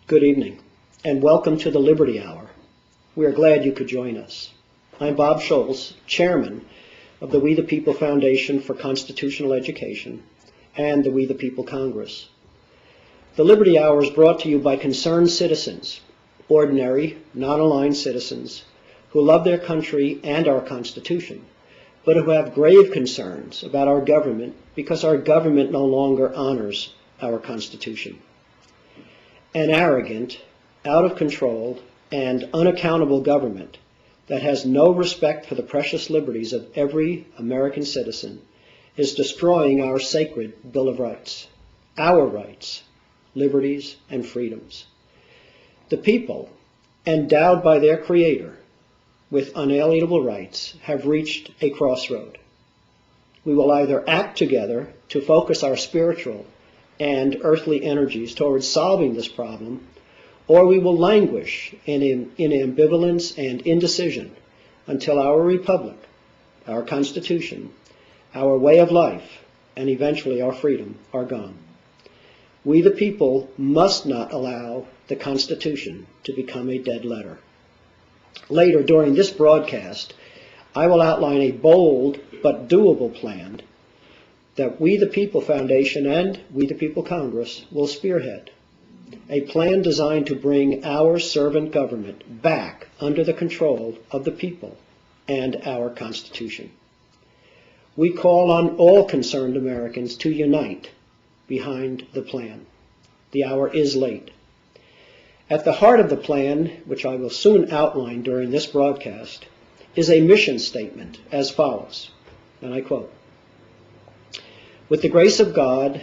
Good evening, and welcome to the Liberty Hour. We are glad you could join us. I'm Bob Scholz, Chairman of the We the People Foundation for Constitutional Education and the We the People Congress. The Liberty Hour is brought to you by concerned citizens, ordinary, non-aligned citizens who love their country and our Constitution, but who have grave concerns about our government because our government no longer honors our Constitution. An arrogant, out of control, and unaccountable government that has no respect for the precious liberties of every American citizen is destroying our sacred Bill of Rights, our rights, liberties, and freedoms. The people, endowed by their Creator with unalienable rights, have reached a crossroad. We will either act together to focus our spiritual and earthly energies towards solving this problem, or we will languish in ambivalence and indecision until our republic, our Constitution, our way of life, and eventually our freedom are gone. We the people must not allow the Constitution to become a dead letter. Later during this broadcast, I will outline a bold but doable plan that We the People Foundation and We the People Congress will spearhead. A plan designed to bring our servant government back under the control of the people and our Constitution. We call on all concerned Americans to unite behind the plan. The hour is late. At the heart of the plan, which I will soon outline during this broadcast, is a mission statement as follows, and I quote, "With the grace of God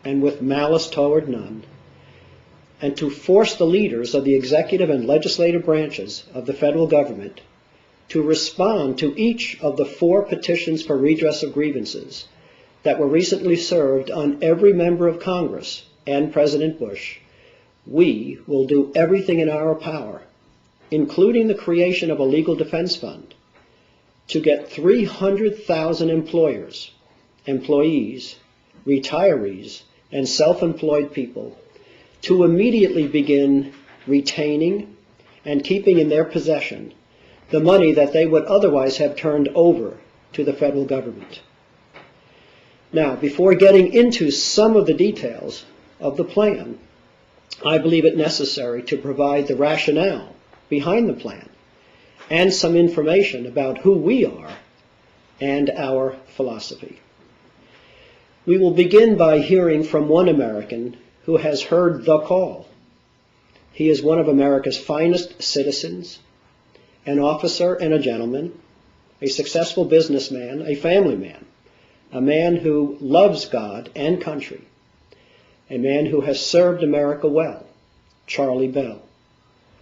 and with malice toward none, and to force the leaders of the executive and legislative branches of the federal government to respond to each of the 4 petitions for redress of grievances that were recently served on every member of Congress and President Bush, we will do everything in our power, including the creation of a legal defense fund, to get 300,000 employers, employees, retirees, and self-employed people to immediately begin retaining and keeping in their possession the money that they would otherwise have turned over to the federal government." Now, before getting into some of the details of the plan, I believe it necessary to provide the rationale behind the plan and some information about who we are and our philosophy. We will begin by hearing from one American who has heard the call. He is one of America's finest citizens, an officer and a gentleman, a successful businessman, a family man, a man who loves God and country, a man who has served America well, Charlie Bell.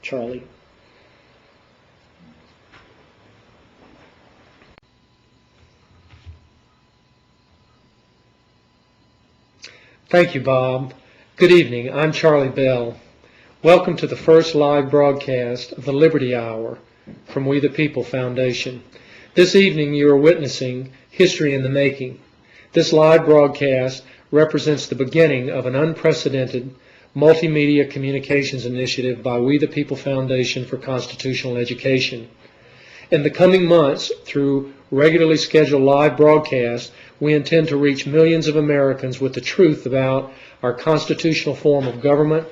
Charlie. Thank you, Bob. Good evening. I'm Charlie Bell. Welcome to the first live broadcast of the Liberty Hour from We the People Foundation. This evening you are witnessing history in the making. This live broadcast represents the beginning of an unprecedented multimedia communications initiative by We the People Foundation for Constitutional Education. In the coming months, through regularly scheduled live broadcasts, we intend to reach millions of Americans with the truth about our constitutional form of government,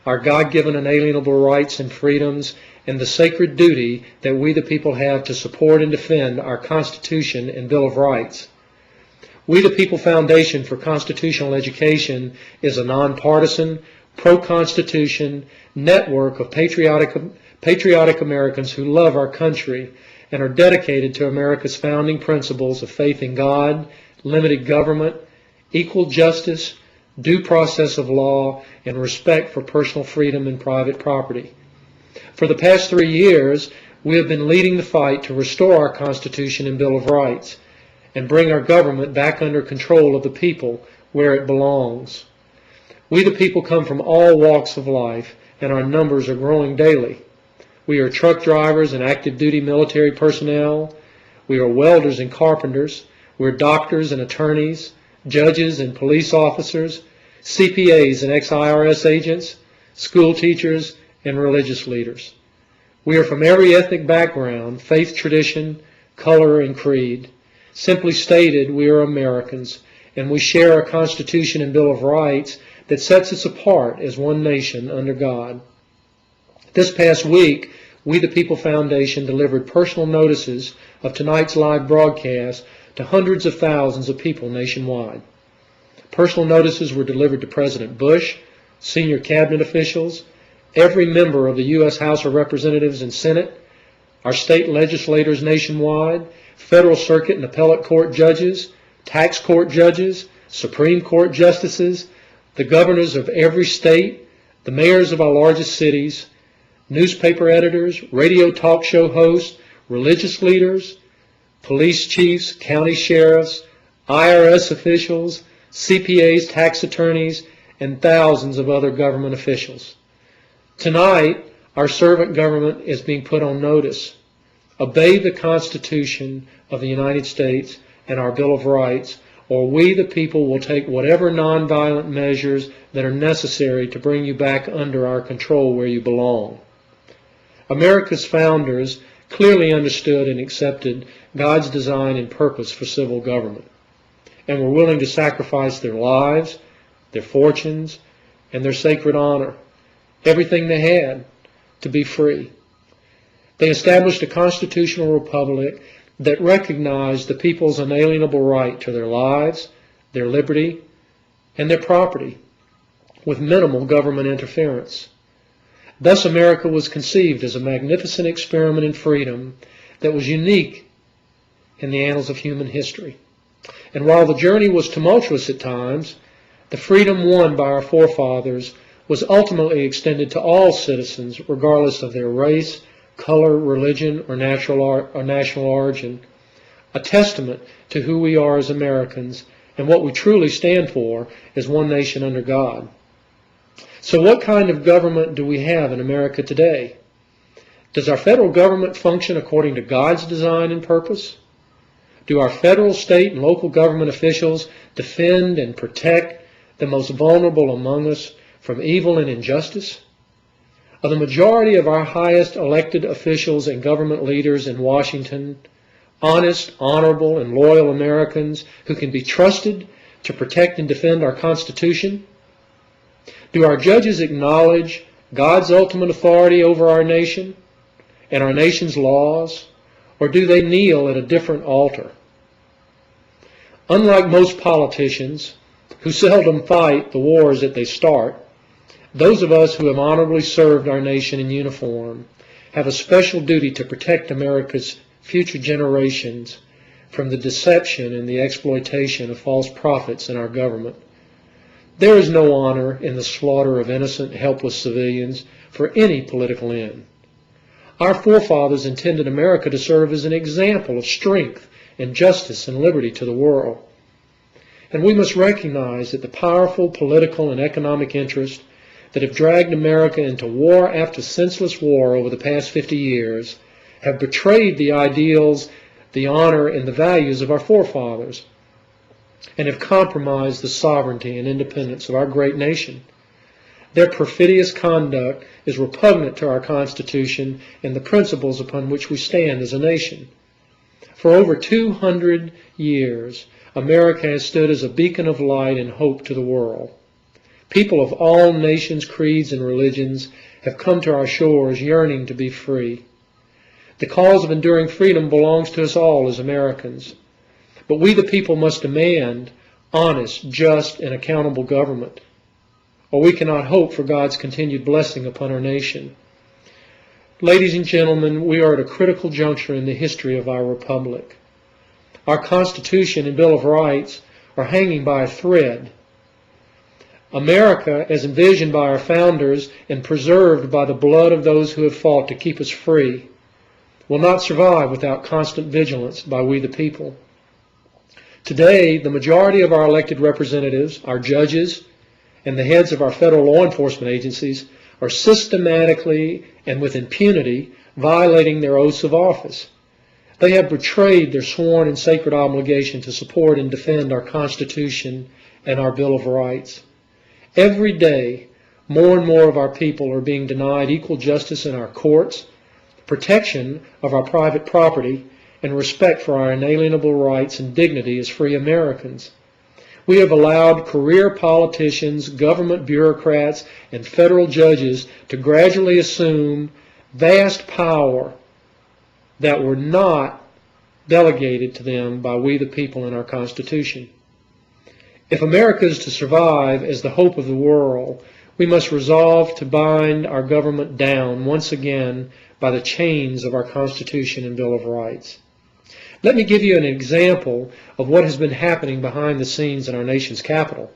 our God-given inalienable rights and freedoms, and the sacred duty that we the people have to support and defend our Constitution and Bill of Rights. We the People Foundation for Constitutional Education is a nonpartisan, pro-Constitution network of patriotic Americans who love our country and are dedicated to America's founding principles of faith in God, limited government, equal justice, due process of law, and respect for personal freedom and private property. For the past 3 years, we have been leading the fight to restore our Constitution and Bill of Rights and bring our government back under control of the people where it belongs. We the people come from all walks of life, and our numbers are growing daily. We are truck drivers and active duty military personnel. We are welders and carpenters. We're doctors and attorneys, judges and police officers, CPAs and ex-IRS agents, school teachers, and religious leaders. We are from every ethnic background, faith, tradition, color, and creed. Simply stated, we are Americans, and we share a Constitution and Bill of Rights that sets us apart as one nation under God. This past week, We the People Foundation delivered personal notices of tonight's live broadcast to hundreds of thousands of people nationwide. Personal notices were delivered to President Bush, senior cabinet officials, every member of the U.S. House of Representatives and Senate, our state legislators nationwide, federal circuit and appellate court judges, tax court judges, Supreme Court justices, the governors of every state, the mayors of our largest cities, newspaper editors, radio talk show hosts, religious leaders, police chiefs, county sheriffs, IRS officials, CPAs, tax attorneys, and thousands of other government officials. Tonight, our servant government is being put on notice. Obey the Constitution of the United States and our Bill of Rights, or we the people will take whatever nonviolent measures that are necessary to bring you back under our control where you belong. America's founders clearly understood and accepted God's design and purpose for civil government, and were willing to sacrifice their lives, their fortunes, and their sacred honor, everything they had, to be free. They established a constitutional republic that recognized the people's inalienable right to their lives, their liberty, and their property, with minimal government interference. Thus, America was conceived as a magnificent experiment in freedom that was unique in the annals of human history. And while the journey was tumultuous at times, the freedom won by our forefathers was ultimately extended to all citizens, regardless of their race, color, religion, or national origin, a testament to who we are as Americans and what we truly stand for as one nation under God. So what kind of government do we have in America today? Does our federal government function according to God's design and purpose? Do our federal, state, and local government officials defend and protect the most vulnerable among us from evil and injustice? Are the majority of our highest elected officials and government leaders in Washington honest, honorable, and loyal Americans who can be trusted to protect and defend our Constitution? Do our judges acknowledge God's ultimate authority over our nation and our nation's laws, or do they kneel at a different altar? Unlike most politicians, who seldom fight the wars that they start, those of us who have honorably served our nation in uniform have a special duty to protect America's future generations from the deception and the exploitation of false prophets in our government. There is no honor in the slaughter of innocent, helpless civilians for any political end. Our forefathers intended America to serve as an example of strength and justice and liberty to the world. And we must recognize that the powerful political and economic interests that have dragged America into war after senseless war over the past 50 years have betrayed the ideals, the honor, and the values of our forefathers, and have compromised the sovereignty and independence of our great nation. Their perfidious conduct is repugnant to our Constitution and the principles upon which we stand as a nation. For over 200 years, America has stood as a beacon of light and hope to the world. People of all nations, creeds, and religions have come to our shores yearning to be free. The cause of enduring freedom belongs to us all as Americans. But we the people must demand honest, just, and accountable government, or we cannot hope for God's continued blessing upon our nation. Ladies and gentlemen, we are at a critical juncture in the history of our republic. Our Constitution and Bill of Rights are hanging by a thread. America, as envisioned by our founders and preserved by the blood of those who have fought to keep us free, will not survive without constant vigilance by we the people. Today, the majority of our elected representatives, our judges, and the heads of our federal law enforcement agencies are systematically and with impunity violating their oaths of office. They have betrayed their sworn and sacred obligation to support and defend our Constitution and our Bill of Rights. Every day, More and more of our people are being denied equal justice in our courts, protection of our private property, and respect for our inalienable rights and dignity as free Americans. We have allowed career politicians, government bureaucrats, and federal judges to gradually assume vast power that were not delegated to them by we the people in our Constitution. If America is to survive as the hope of the world, we must resolve to bind our government down once again by the chains of our Constitution and Bill of Rights. Let me give you an example of what has been happening behind the scenes in our nation's capital.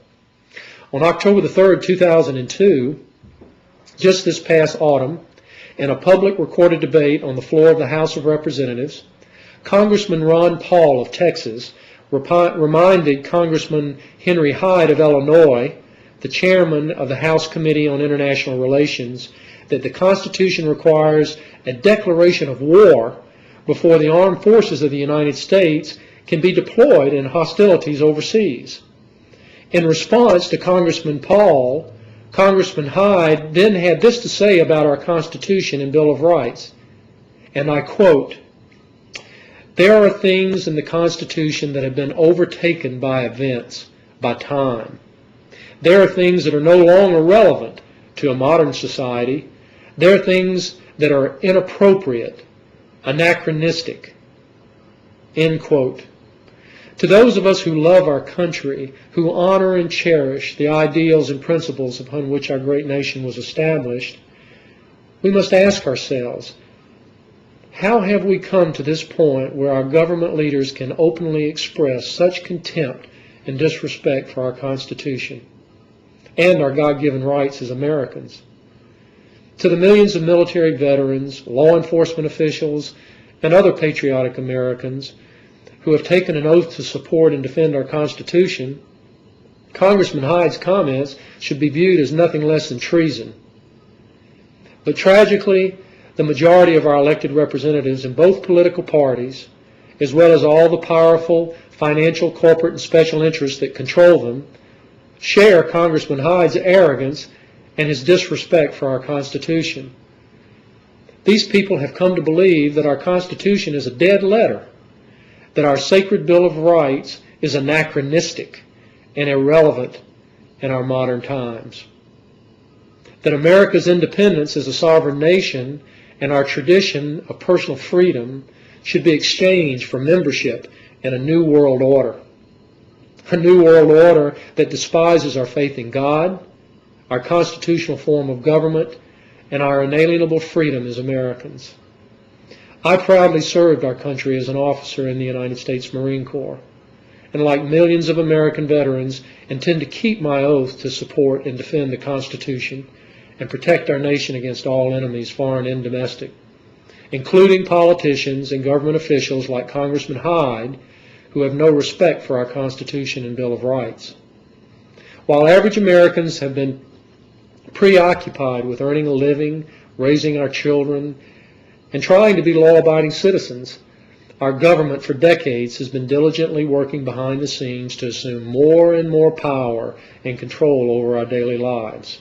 On October the 3rd, 2002, just this past autumn, in a public recorded debate on the floor of the House of Representatives, Congressman Ron Paul of Texas reminded Congressman Henry Hyde of Illinois, the chairman of the House Committee on International Relations, that the Constitution requires a declaration of war before the armed forces of the United States can be deployed in hostilities overseas. In response to Congressman Paul, Congressman Hyde then had this to say about our Constitution and Bill of Rights, and I quote, "There are things in the Constitution that have been overtaken by events, by time. There are things that are no longer relevant to a modern society. There are things that are inappropriate, anachronistic." End quote. To those of us who love our country, who honor and cherish the ideals and principles upon which our great nation was established, we must ask ourselves, how have we come to this point where our government leaders can openly express such contempt and disrespect for our Constitution and our God-given rights as Americans? To the millions of military veterans, law enforcement officials, and other patriotic Americans who have taken an oath to support and defend our Constitution, Congressman Hyde's comments should be viewed as nothing less than treason. But tragically, the majority of our elected representatives in both political parties, as well as all the powerful financial, corporate, and special interests that control them, share Congressman Hyde's arrogance and his disrespect for our Constitution. These people have come to believe that our Constitution is a dead letter, that our sacred Bill of Rights is anachronistic and irrelevant in our modern times, that America's independence as a sovereign nation and our tradition of personal freedom should be exchanged for membership in a new world order, a new world order that despises our faith in God, our constitutional form of government, and our inalienable freedom as Americans. I proudly served our country as an officer in the United States Marine Corps, and like millions of American veterans, intend to keep my oath to support and defend the Constitution and protect our nation against all enemies, foreign and domestic, including politicians and government officials like Congressman Hyde, who have no respect for our Constitution and Bill of Rights. While average Americans have been preoccupied with earning a living, raising our children, and trying to be law-abiding citizens, our government for decades has been diligently working behind the scenes to assume more and more power and control over our daily lives.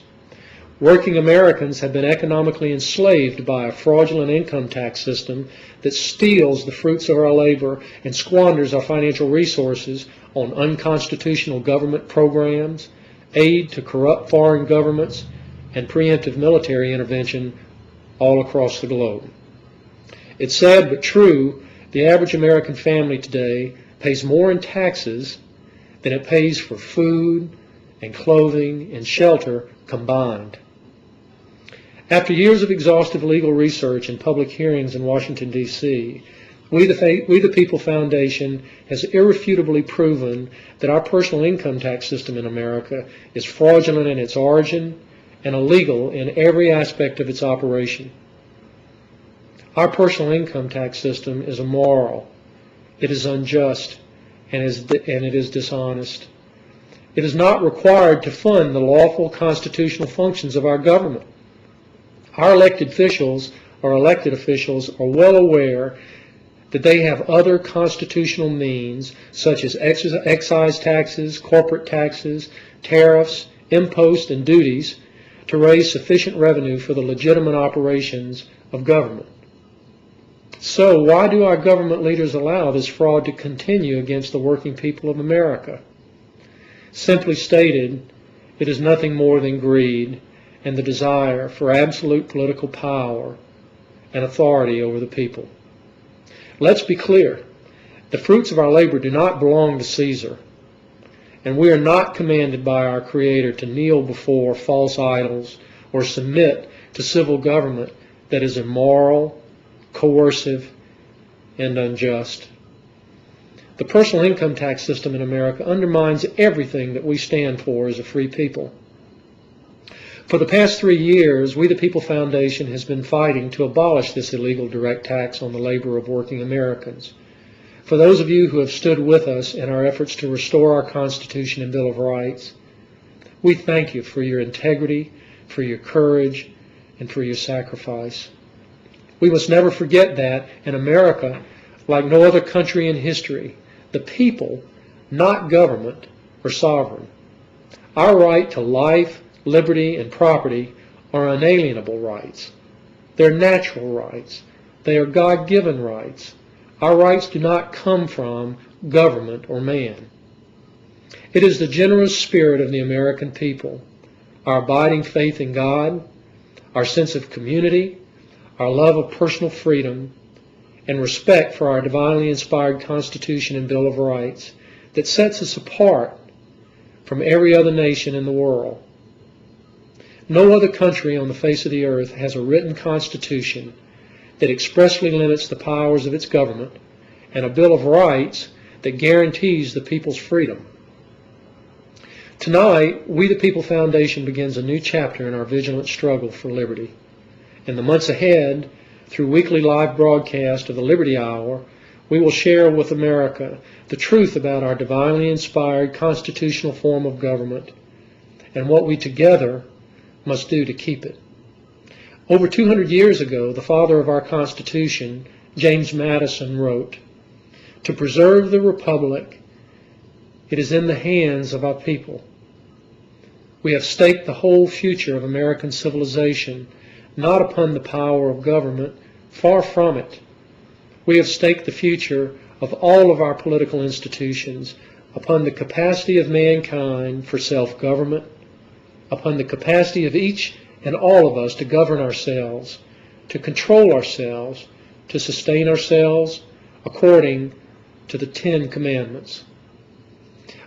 Working Americans have been economically enslaved by a fraudulent income tax system that steals the fruits of our labor and squanders our financial resources on unconstitutional government programs, aid to corrupt foreign governments, and preemptive military intervention all across the globe. It's sad but true, the average American family today pays more in taxes than it pays for food and clothing and shelter combined. After years of exhaustive legal research and public hearings in Washington, D.C., We the People Foundation has irrefutably proven that our personal income tax system in America is fraudulent in its origin and illegal in every aspect of its operation. Our personal income tax system is immoral, it is unjust, and it is dishonest. It is not required to fund the lawful constitutional functions of our government. Our elected officials are well aware that they have other constitutional means, such as excise taxes, corporate taxes, tariffs, imposts, and duties, to raise sufficient revenue for the legitimate operations of government. So why do our government leaders allow this fraud to continue against the working people of America? Simply stated, it is nothing more than greed and the desire for absolute political power and authority over the people. Let's be clear. The fruits of our labor do not belong to Caesar, and we are not commanded by our Creator to kneel before false idols or submit to civil government that is immoral, coercive, and unjust. The personal income tax system in America undermines everything that we stand for as a free people. For the past 3 years, We the People Foundation has been fighting to abolish this illegal direct tax on the labor of working Americans. For those of you who have stood with us in our efforts to restore our Constitution and Bill of Rights, we thank you for your integrity, for your courage, and for your sacrifice. We must never forget that in America, like no other country in history, the people, not government, are sovereign. Our right to life, liberty, and property are unalienable rights. They're natural rights. They are God-given rights. Our rights do not come from government or man. It is the generous spirit of the American people, our abiding faith in God, our sense of community, our love of personal freedom, and respect for our divinely inspired Constitution and Bill of Rights that sets us apart from every other nation in the world. No other country on the face of the earth has a written constitution that expressly limits the powers of its government and a Bill of Rights that guarantees the people's freedom. Tonight, We the People Foundation begins a new chapter in our vigilant struggle for liberty. In the months ahead, through weekly live broadcast of the Liberty Hour, we will share with America the truth about our divinely inspired constitutional form of government and what we together must do to keep it. Over 200 years ago, the father of our Constitution, James Madison, wrote, "To preserve the Republic, it is in the hands of our people. We have staked the whole future of American civilization not upon the power of government, far from it. We have staked the future of all of our political institutions upon the capacity of mankind for self-government, upon the capacity of each and all of us to govern ourselves, to control ourselves, to sustain ourselves according to the 10 Commandments."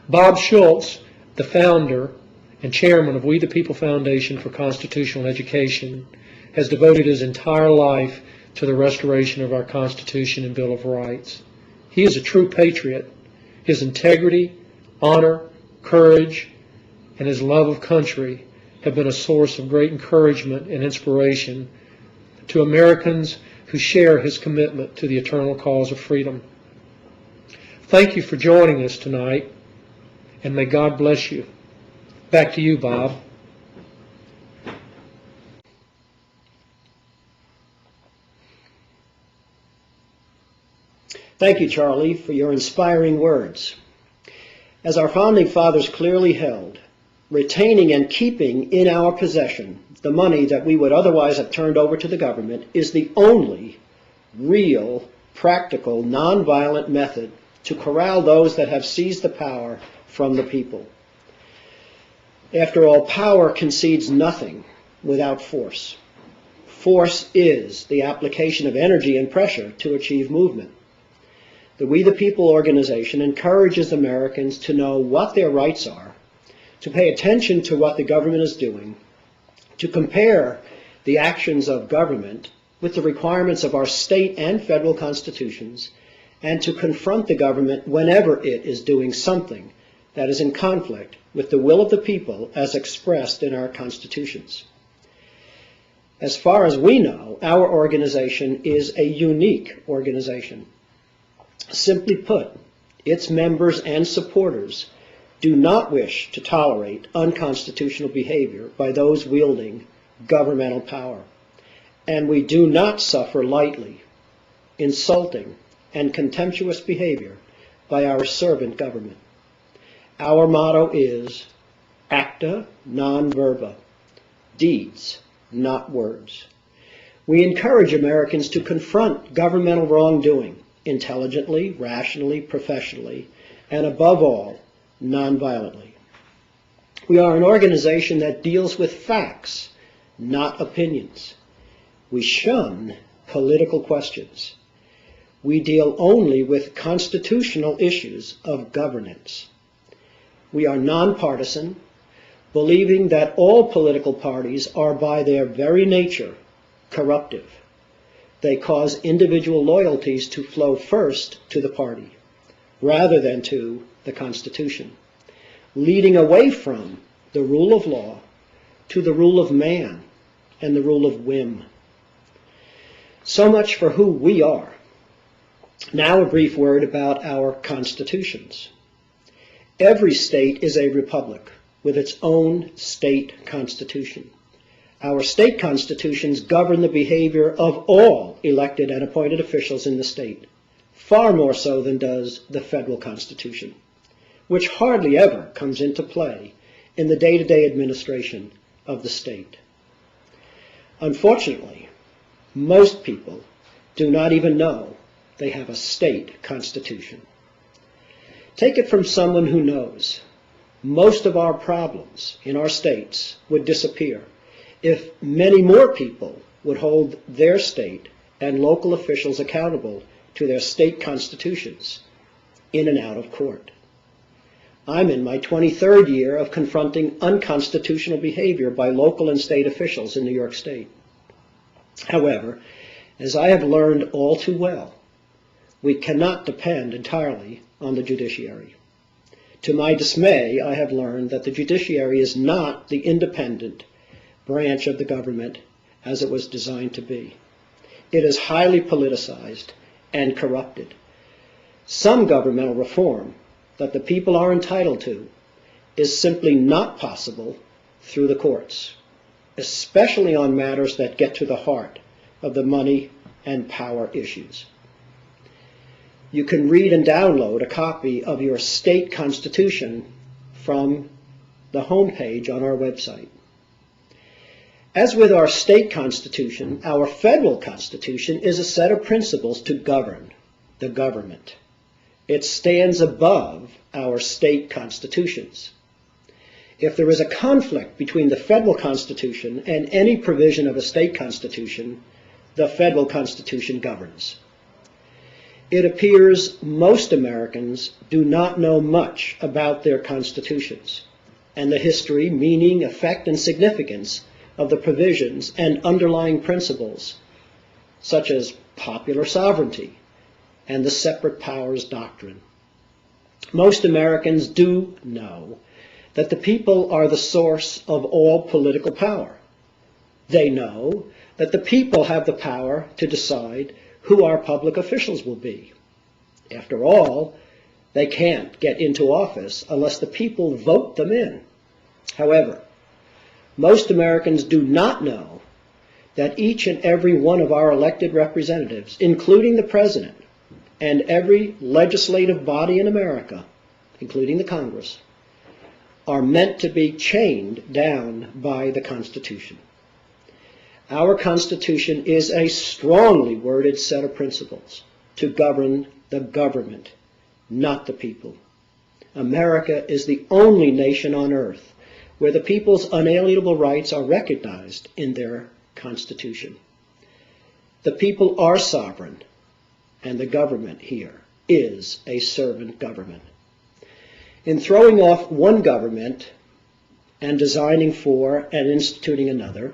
Bob Schultz, the founder and chairman of We the People Foundation for Constitutional Education, has devoted his entire life to the restoration of our Constitution and Bill of Rights. He is a true patriot. His integrity, honor, courage, and his love of country have been a source of great encouragement and inspiration to Americans who share his commitment to the eternal cause of freedom. Thank you for joining us tonight, and may God bless you. Back to you, Bob. Thank you, Charlie, for your inspiring words. As our founding fathers clearly held, retaining and keeping in our possession the money that we would otherwise have turned over to the government is the only real, practical, nonviolent method to corral those that have seized the power from the people. After all, power concedes nothing without force. Force is the application of energy and pressure to achieve movement. The We the People organization encourages Americans to know what their rights are, to pay attention to what the government is doing, to compare the actions of government with the requirements of our state and federal constitutions, and to confront the government whenever it is doing something that is in conflict with the will of the people as expressed in our constitutions. As far as we know, our organization is a unique organization. Simply put, its members and supporters do not wish to tolerate unconstitutional behavior by those wielding governmental power. And we do not suffer lightly insulting and contemptuous behavior by our servant government. Our motto is acta non verba. deeds, not words. We encourage Americans to confront governmental wrongdoing intelligently, rationally, professionally, and above all, nonviolently. We are an organization that deals with facts, not opinions. We shun political questions. We deal only with constitutional issues of governance. We are nonpartisan, believing that all political parties are by their very nature corruptive. They cause individual loyalties to flow first to the party, rather than to the Constitution, leading away from the rule of law to the rule of man and the rule of whim. So much for who we are. Now a brief word about our constitutions. Every state is a republic with its own state constitution. Our state constitutions govern the behavior of all elected and appointed officials in the state, far more so than does the federal constitution, which hardly ever comes into play in the day-to-day administration of the state. Unfortunately, most people do not even know they have a state constitution. Take it from someone who knows. Most of our problems in our states would disappear if many more people would hold their state and local officials accountable to their state constitutions in and out of court. I'm in my 23rd year of confronting unconstitutional behavior by local and state officials in New York State. However, as I have learned all too well, we cannot depend entirely on the judiciary. To my dismay, I have learned that the judiciary is not the independent branch of the government as it was designed to be. It is highly politicized and corrupted. Some governmental reform that the people are entitled to is simply not possible through the courts, especially on matters that get to the heart of the money and power issues. You can read and download a copy of your state constitution from the homepage on our website. As with our state constitution, our federal constitution is a set of principles to govern the government. It stands above our state constitutions. If there is a conflict between the federal constitution and any provision of a state constitution, the federal constitution governs. It appears most Americans do not know much about their constitutions and the history, meaning, effect, and significance of the provisions and underlying principles, such as popular sovereignty and the separate powers doctrine. Most Americans do know that the people are the source of all political power. They know that the people have the power to decide who our public officials will be. After all, they can't get into office unless the people vote them in. However, most Americans do not know that each and every one of our elected representatives, including the president, and every legislative body in America, including the Congress, are meant to be chained down by the Constitution. Our Constitution is a strongly worded set of principles to govern the government, not the people. America is the only nation on earth where the people's unalienable rights are recognized in their Constitution. The people are sovereign, and the government here is a servant government. In throwing off one government and designing for and instituting another,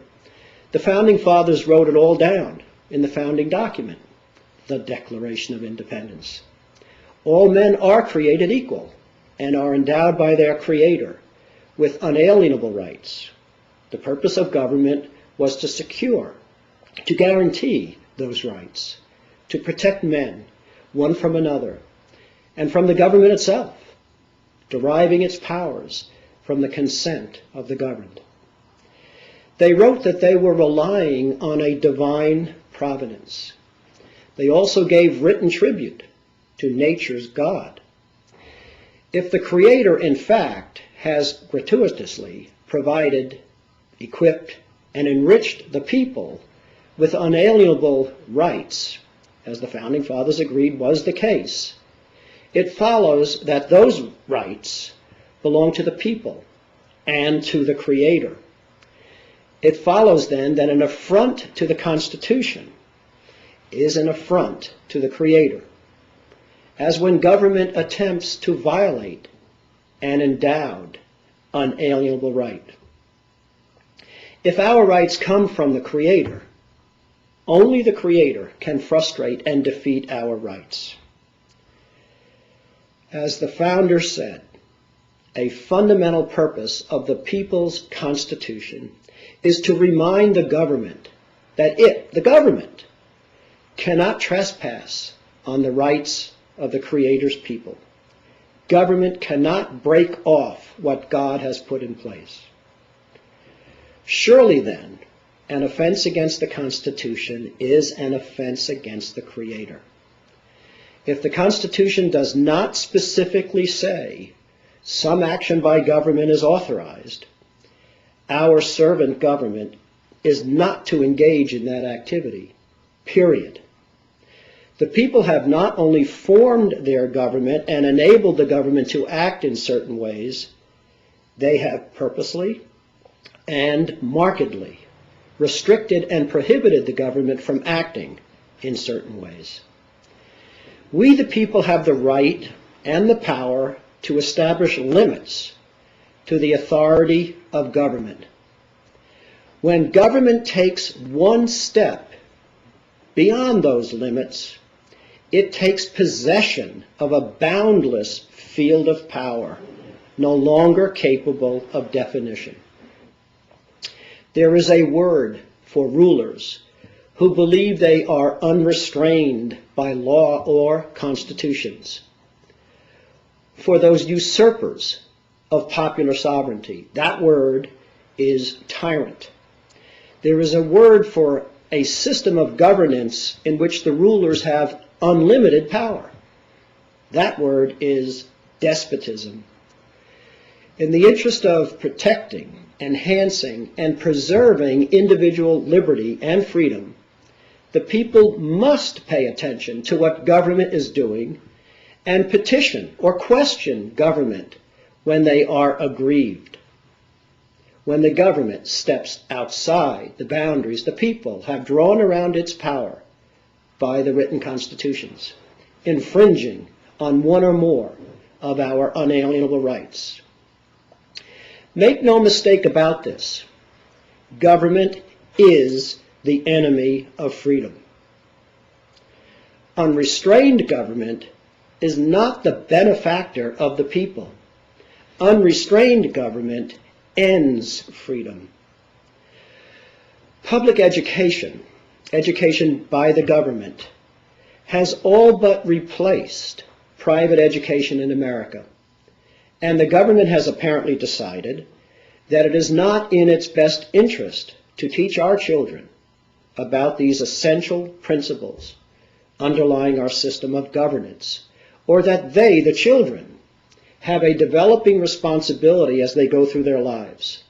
the Founding Fathers wrote it all down in the founding document, the Declaration of Independence. All men are created equal and are endowed by their Creator with unalienable rights. The purpose of government was to secure, to guarantee those rights, to protect men, one from another, and from the government itself, deriving its powers from the consent of the governed. They wrote that they were relying on a divine providence. They also gave written tribute to nature's God. If the Creator, in fact, has gratuitously provided, equipped, and enriched the people with unalienable rights, as the Founding Fathers agreed was the case, it follows that those rights belong to the people and to the Creator. It follows then that an affront to the Constitution is an affront to the Creator, as when government attempts to violate an endowed, unalienable right. If our rights come from the Creator, only the Creator can frustrate and defeat our rights. As the Founders said, a fundamental purpose of the People's Constitution is to remind the government that it, the government, cannot trespass on the rights of the Creator's people. Government cannot break off what God has put in place. Surely then, an offense against the Constitution is an offense against the Creator. If the Constitution does not specifically say some action by government is authorized, our servant government is not to engage in that activity, period. The people have not only formed their government and enabled the government to act in certain ways, they have purposely and markedly restricted and prohibited the government from acting in certain ways. We, the people, have the right and the power to establish limits to the authority of government. When government takes one step beyond those limits, it takes possession of a boundless field of power, no longer capable of definition. There is a word for rulers who believe they are unrestrained by law or constitutions. For those usurpers of popular sovereignty, that word is tyrant. There is a word for a system of governance in which the rulers have unlimited power. That word is despotism. In the interest of protecting, enhancing, and preserving individual liberty and freedom, the people must pay attention to what government is doing and petition or question government when they are aggrieved. When the government steps outside the boundaries the people have drawn around its power by the written constitutions, infringing on one or more of our unalienable rights. Make no mistake about this. Government is the enemy of freedom. Unrestrained government is not the benefactor of the people. Unrestrained government ends freedom. Public education, education by the government, has all but replaced private education in America. And the government has apparently decided that it is not in its best interest to teach our children about these essential principles underlying our system of governance, or that they, the children, have a developing responsibility as they go through their lives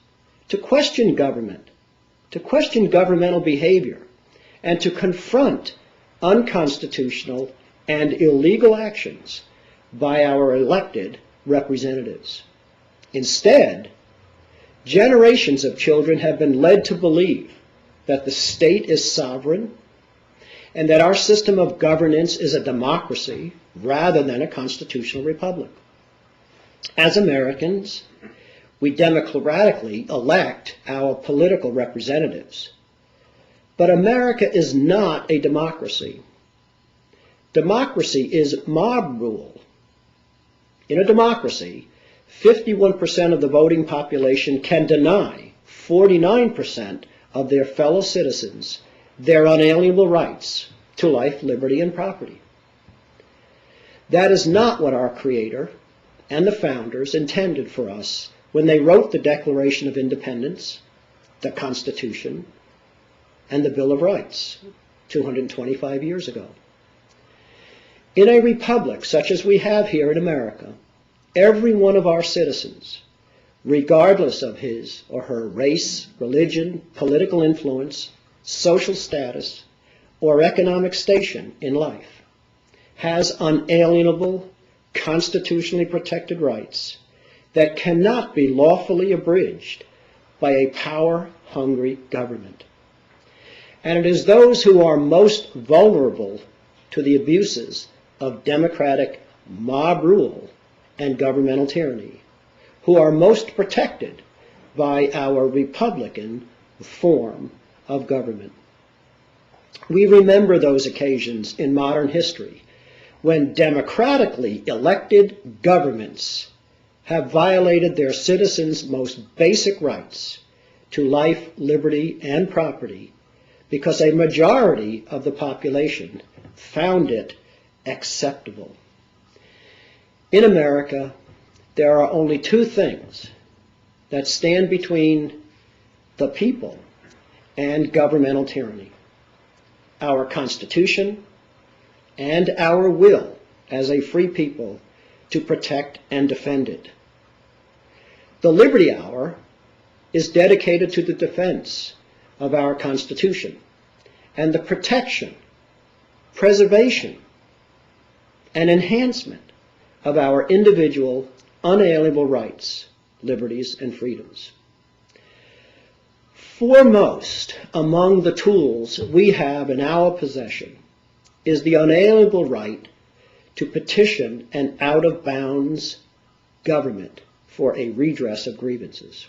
to question government, to question governmental behavior, and to confront unconstitutional and illegal actions by our elected representatives. Instead, generations of children have been led to believe that the state is sovereign and that our system of governance is a democracy rather than a constitutional republic. As Americans, we democratically elect our political representatives. But America is not a democracy. Democracy is mob rule. In a democracy, 51% of the voting population can deny 49% of their fellow citizens their unalienable rights to life, liberty, and property. That is not what our Creator and the Founders intended for us when they wrote the Declaration of Independence, the Constitution, and the Bill of Rights 225 years ago. In a republic such as we have here in America, every one of our citizens, regardless of his or her race, religion, political influence, social status, or economic station in life, has unalienable, constitutionally protected rights that cannot be lawfully abridged by a power-hungry government. And it is those who are most vulnerable to the abuses of democratic mob rule and governmental tyranny who are most protected by our Republican form of government. We remember those occasions in modern history when democratically elected governments have violated their citizens' most basic rights to life, liberty, and property because a majority of the population found it acceptable. In America, there are only two things that stand between the people and governmental tyranny: our Constitution and our will as a free people to protect and defend it. The Liberty Hour is dedicated to the defense of our Constitution and the protection, preservation, and enhancement of our individual unalienable rights, liberties, and freedoms. Foremost among the tools we have in our possession is the unalienable right to petition an out-of-bounds government for a redress of grievances.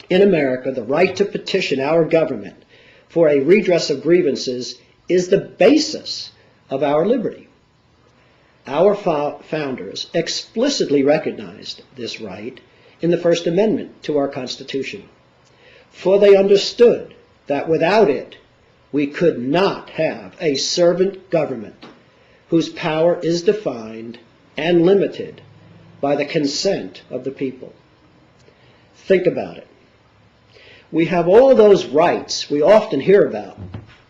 In America, the right to petition our government for a redress of grievances is the basis of our liberty. Our founders explicitly recognized this right in the First Amendment to our Constitution, for they understood that without it, we could not have a servant government whose power is defined and limited by the consent of the people. Think about it. We have all those rights we often hear about: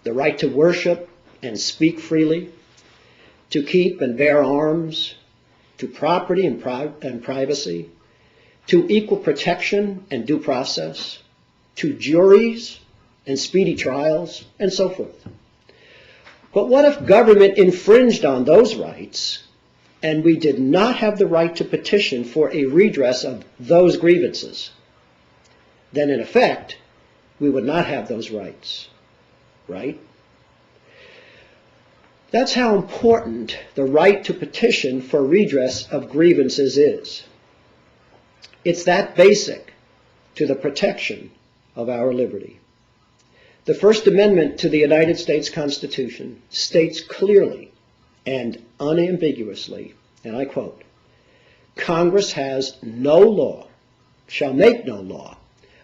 the right to worship and speak freely, to keep and bear arms, to property and privacy, to equal protection and due process, to juries and speedy trials, and so forth. But what if government infringed on those rights and we did not have the right to petition for a redress of those grievances? Then in effect, we would not have those rights, right? That's how important the right to petition for redress of grievances is. It's that basic to the protection of our liberty. The First Amendment to the United States Constitution states clearly and unambiguously, and I quote, "Congress has no law, shall make no law,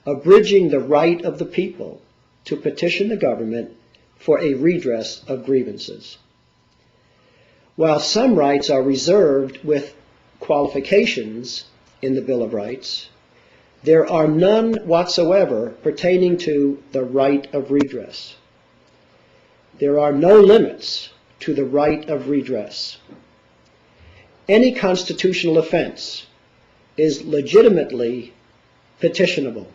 abridging the right of the people to petition the government for a redress of grievances." While some rights are reserved with qualifications in the Bill of Rights, there are none whatsoever pertaining to the right of redress. There are no limits to the right of redress. Any constitutional offense is legitimately petitionable.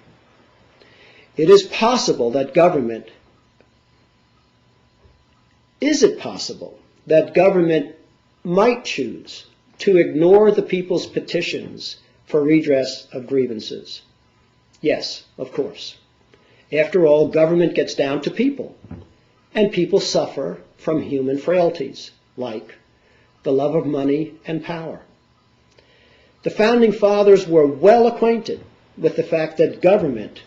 It is possible that government might choose to ignore the people's petitions for redress of grievances? Yes, of course. After all, government gets down to people, and people suffer from human frailties, like the love of money and power. The Founding Fathers were well acquainted with the fact that government,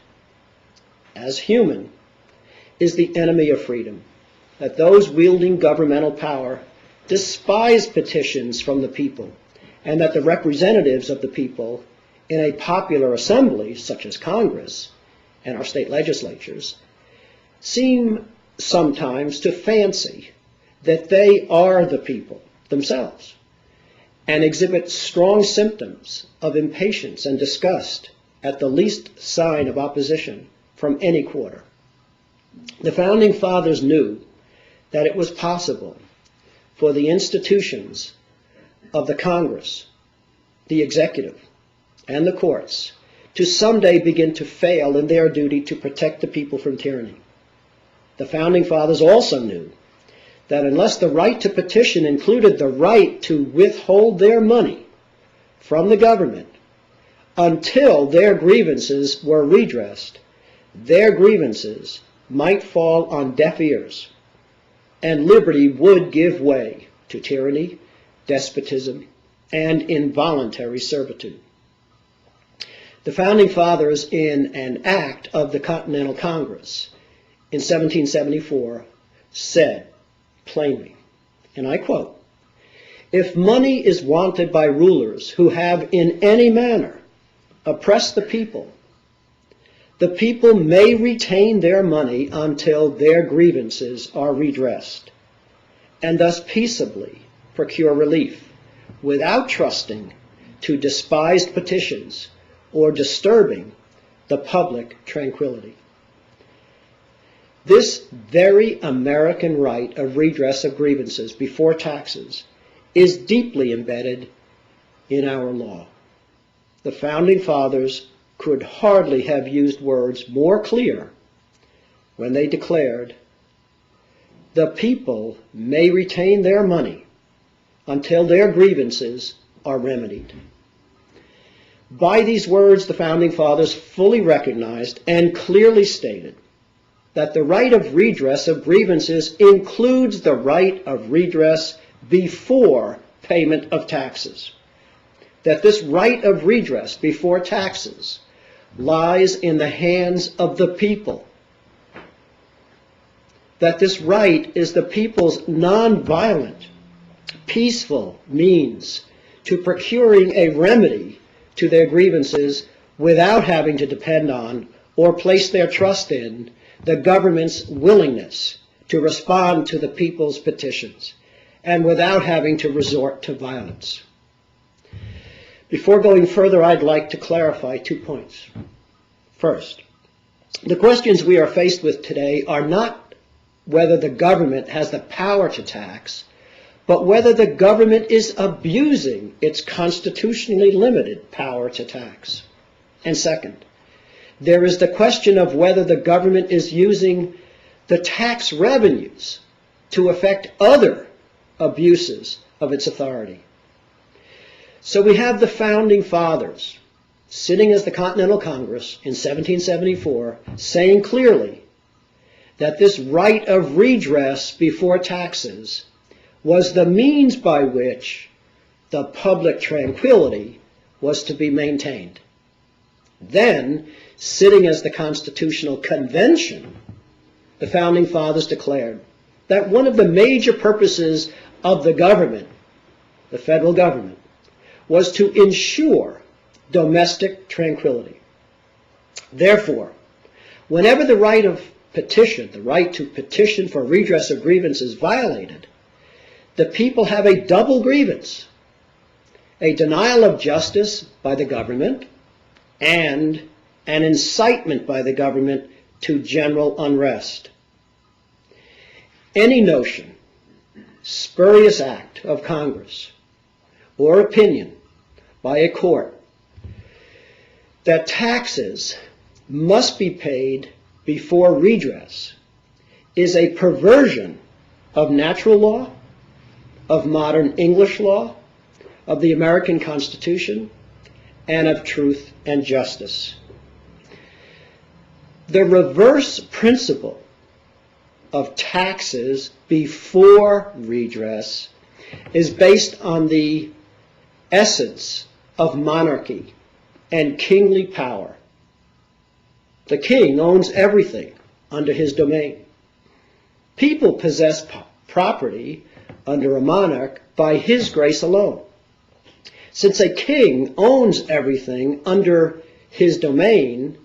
as human, is the enemy of freedom, that those wielding governmental power despise petitions from the people, and that the representatives of the people in a popular assembly, such as Congress and our state legislatures, seem sometimes to fancy that they are the people themselves, and exhibit strong symptoms of impatience and disgust at the least sign of opposition from any quarter. The Founding Fathers knew that it was possible for the institutions of the Congress, the executive, and the courts to someday begin to fail in their duty to protect the people from tyranny. The Founding Fathers also knew that unless the right to petition included the right to withhold their money from the government until their grievances were redressed, their grievances might fall on deaf ears, and liberty would give way to tyranny, despotism, and involuntary servitude. The Founding Fathers, in an act of the Continental Congress in 1774, said plainly, and I quote, "If money is wanted by rulers who have in any manner oppressed the people may retain their money until their grievances are redressed, and thus peaceably procure relief, without trusting to despised petitions or disturbing the public tranquility." This very American right of redress of grievances before taxes is deeply embedded in our law. The Founding Fathers could hardly have used words more clear when they declared, "The people may retain their money until their grievances are remedied." By these words, the Founding Fathers fully recognized and clearly stated that the right of redress of grievances includes the right of redress before payment of taxes. That this right of redress before taxes lies in the hands of the people. That this right is the people's nonviolent, peaceful means to procuring a remedy to their grievances without having to depend on or place their trust in the government's willingness to respond to the people's petitions, and without having to resort to violence. Before going further, I'd like to clarify 2 points. First, the questions we are faced with today are not whether the government has the power to tax, but whether the government is abusing its constitutionally limited power to tax. And second, there is the question of whether the government is using the tax revenues to effect other abuses of its authority. So we have the Founding Fathers sitting as the Continental Congress in 1774 saying clearly that this right of redress before taxes was the means by which the public tranquility was to be maintained. Then, sitting as the Constitutional Convention, the Founding Fathers declared that one of the major purposes of the government, the federal government, was to ensure domestic tranquility. Therefore, whenever the right of petition, the right to petition for redress of grievance is violated, the people have a double grievance: a denial of justice by the government and an incitement by the government to general unrest. Any notion, spurious act of Congress, or opinion by a court that taxes must be paid before redress is a perversion of natural law, of modern English law, of the American Constitution, and of truth and justice. The reverse principle of taxes before redress is based on the essence of monarchy and kingly power. The king owns everything under his domain. People possess property under a monarch by his grace alone. Since a king owns everything under his domain,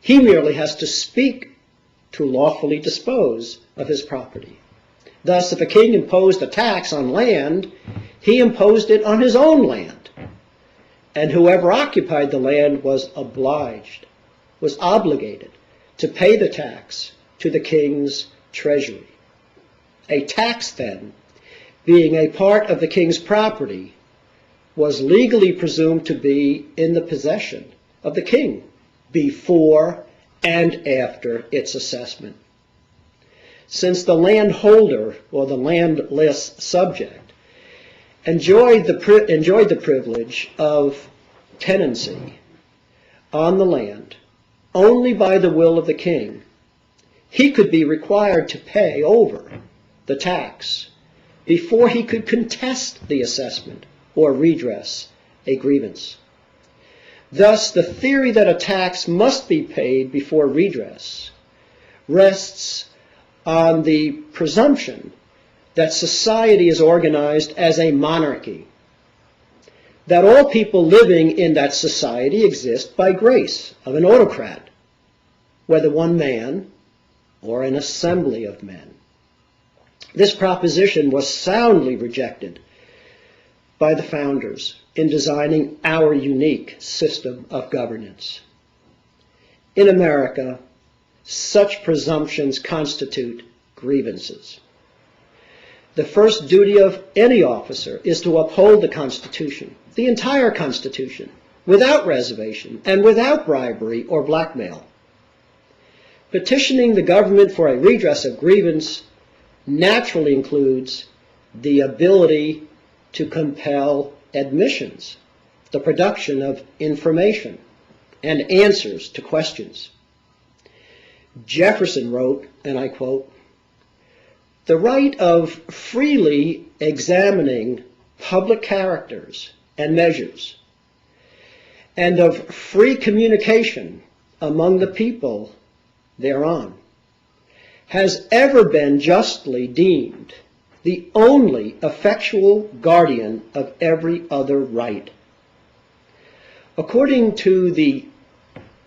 he merely has to speak to lawfully dispose of his property. Thus, if a king imposed a tax on land, he imposed it on his own land, and whoever occupied the land was obligated to pay the tax to the king's treasury. A tax, then, being a part of the king's property, was legally presumed to be in the possession of the king before and after its assessment. Since the landholder or the landless subject enjoyed the privilege of tenancy on the land only by the will of the king, he could be required to pay over the tax before he could contest the assessment or redress a grievance. Thus, the theory that a tax must be paid before redress rests on the presumption that society is organized as a monarchy, that all people living in that society exist by grace of an autocrat, whether one man or an assembly of men. This proposition was soundly rejected by the founders in designing our unique system of governance. In America, such presumptions constitute grievances. The first duty of any officer is to uphold the Constitution, the entire Constitution, without reservation and without bribery or blackmail. Petitioning the government for a redress of grievance naturally includes the ability to compel admissions, the production of information, and answers to questions. Jefferson wrote, and I quote, "The right of freely examining public characters and measures, and of free communication among the people thereon, has ever been justly deemed the only effectual guardian of every other right." According to the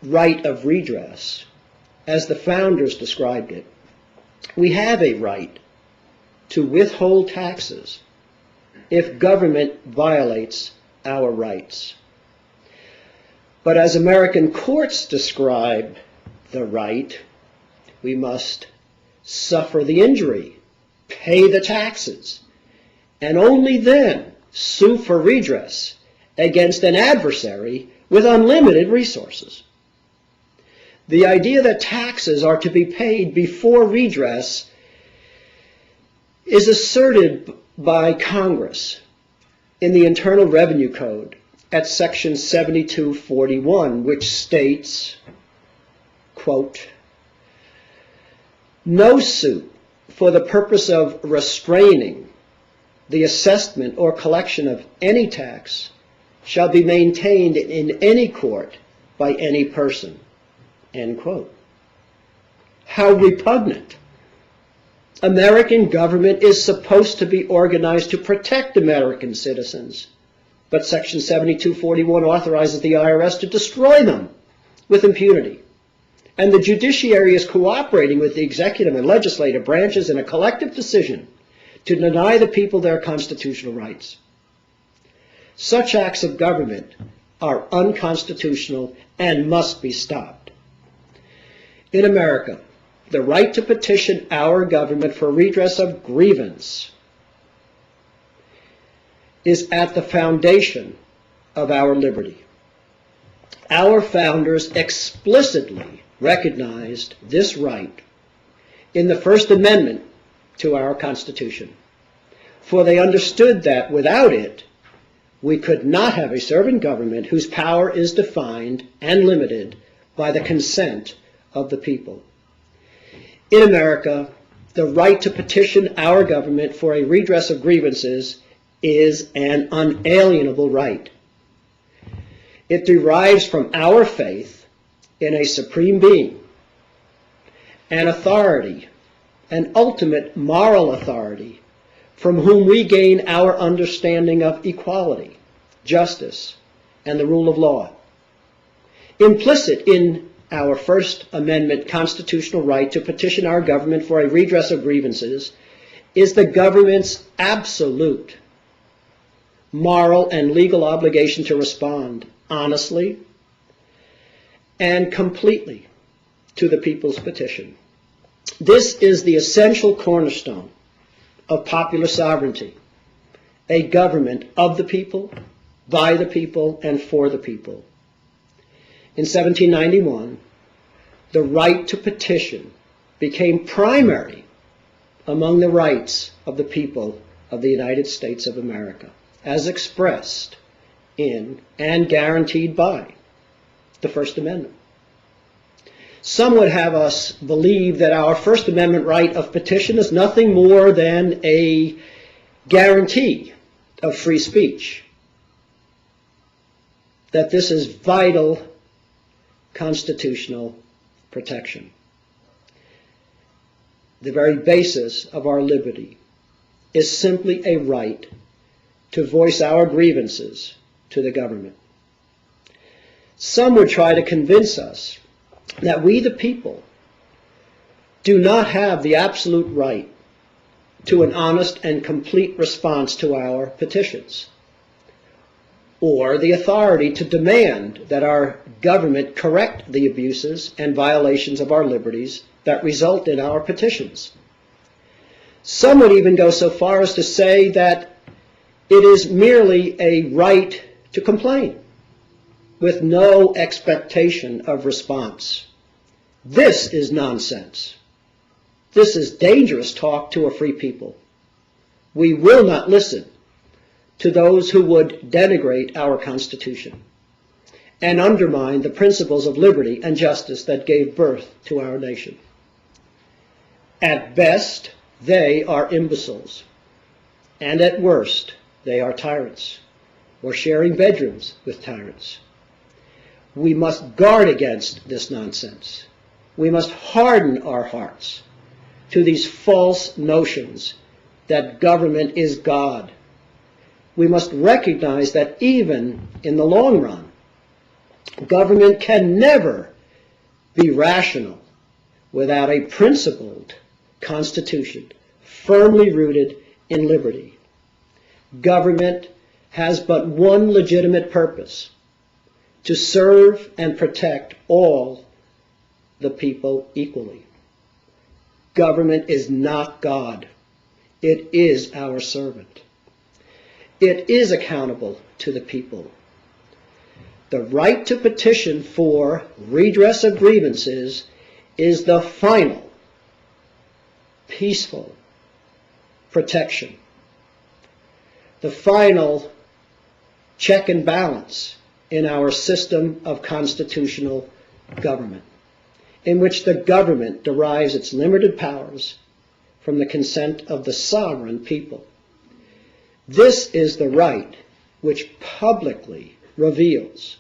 right of redress, as the founders described it, we have a right to withhold taxes if government violates our rights. But as American courts describe the right, we must suffer the injury, pay the taxes, and only then sue for redress against an adversary with unlimited resources. The idea that taxes are to be paid before redress is asserted by Congress in the Internal Revenue Code at Section 7241, which states, quote, "No suit for the purpose of restraining the assessment or collection of any tax shall be maintained in any court by any person," end quote. How repugnant. American government is supposed to be organized to protect American citizens, but Section 7241 authorizes the IRS to destroy them with impunity. And the judiciary is cooperating with the executive and legislative branches in a collective decision to deny the people their constitutional rights. Such acts of government are unconstitutional and must be stopped. In America, the right to petition our government for redress of grievance is at the foundation of our liberty. Our founders explicitly recognized this right in the First Amendment to our Constitution, for they understood that without it, we could not have a servant government whose power is defined and limited by the consent of the people. In America, the right to petition our government for a redress of grievances is an unalienable right. It derives from our faith in a supreme being, an authority, an ultimate moral authority, from whom we gain our understanding of equality, justice, and the rule of law. Implicit in our First Amendment constitutional right to petition our government for a redress of grievances is the government's absolute moral and legal obligation to respond honestly and completely to the people's petition. This is the essential cornerstone of popular sovereignty, a government of the people, by the people, and for the people. In 1791, the right to petition became primary among the rights of the people of the United States of America, as expressed in and guaranteed by the First Amendment. Some would have us believe that our First Amendment right of petition is nothing more than a guarantee of free speech, that this is vital constitutional protection, the very basis of our liberty is simply a right to voice our grievances to the government. Some would try to convince us that we, the people, do not have the absolute right to an honest and complete response to our petitions, or the authority to demand that our government correct the abuses and violations of our liberties that result in our petitions. Some would even go so far as to say that it is merely a right to complain, with no expectation of response. This is nonsense. This is dangerous talk to a free people. We will not listen to those who would denigrate our Constitution and undermine the principles of liberty and justice that gave birth to our nation. At best, they are imbeciles, and at worst, they are tyrants, or sharing bedrooms with tyrants. We must guard against this nonsense. We must harden our hearts to these false notions that government is God. We must recognize that even in the long run, government can never be rational without a principled constitution firmly rooted in liberty. Government has but one legitimate purpose: to serve and protect all the people equally. Government is not God. It is our servant. It is accountable to the people. The right to petition for redress of grievances is the final, peaceful protection, the final check and balance in our system of constitutional government, in which the government derives its limited powers from the consent of the sovereign people. This is the right which publicly reveals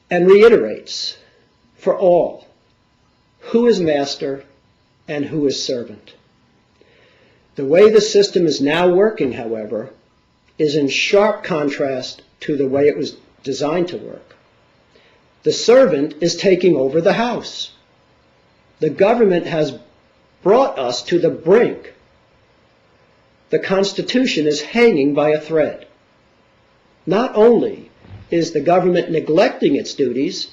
and reiterates for all who is master and who is servant. The way the system is now working, however, is in sharp contrast to the way it was designed to work. The servant is taking over the house. The government has brought us to the brink. The Constitution is hanging by a thread. Not only is the government neglecting its duties,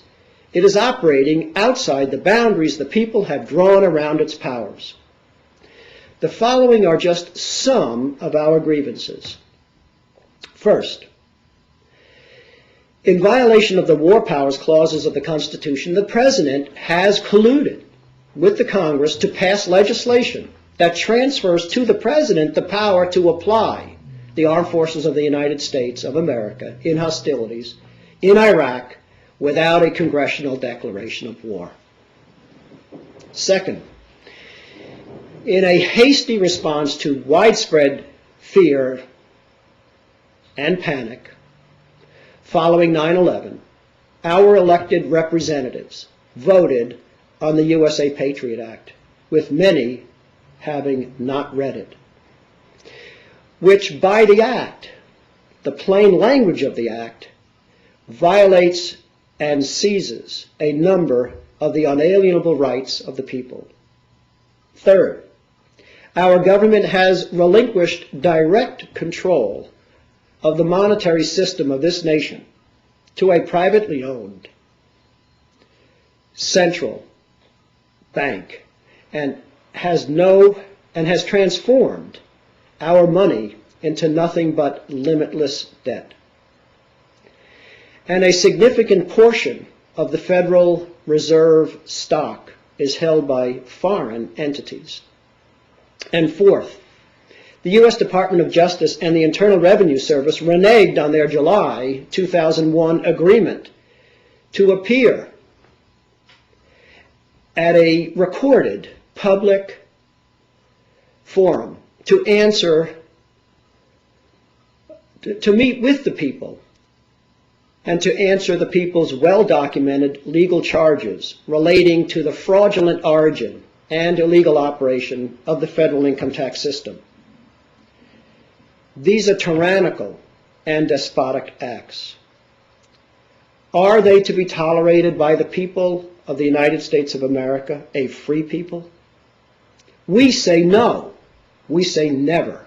it is operating outside the boundaries the people have drawn around its powers. The following are just some of our grievances. First, in violation of the War Powers clauses of the Constitution, the President has colluded with the Congress to pass legislation that transfers to the President the power to apply the armed forces of the United States of America in hostilities in Iraq without a congressional declaration of war. Second, in a hasty response to widespread fear and panic following 9/11, our elected representatives voted on the USA Patriot Act, with many having not read it, which by the act, the plain language of the act, violates and seizes a number of the unalienable rights of the people. Third, our government has relinquished direct control of the monetary system of this nation to a privately owned central bank and has transformed our money into nothing but limitless debt. and a significant portion of the Federal Reserve stock is held by foreign entities. And fourth, the U.S. Department of Justice and the Internal Revenue Service reneged on their July 2001 agreement to appear at a recorded public forum to meet with the people and to answer the people's well-documented legal charges relating to the fraudulent origin and illegal operation of the federal income tax system. These are tyrannical and despotic acts. Are they to be tolerated by the people of the United States of America, a free people? We say no. We say never.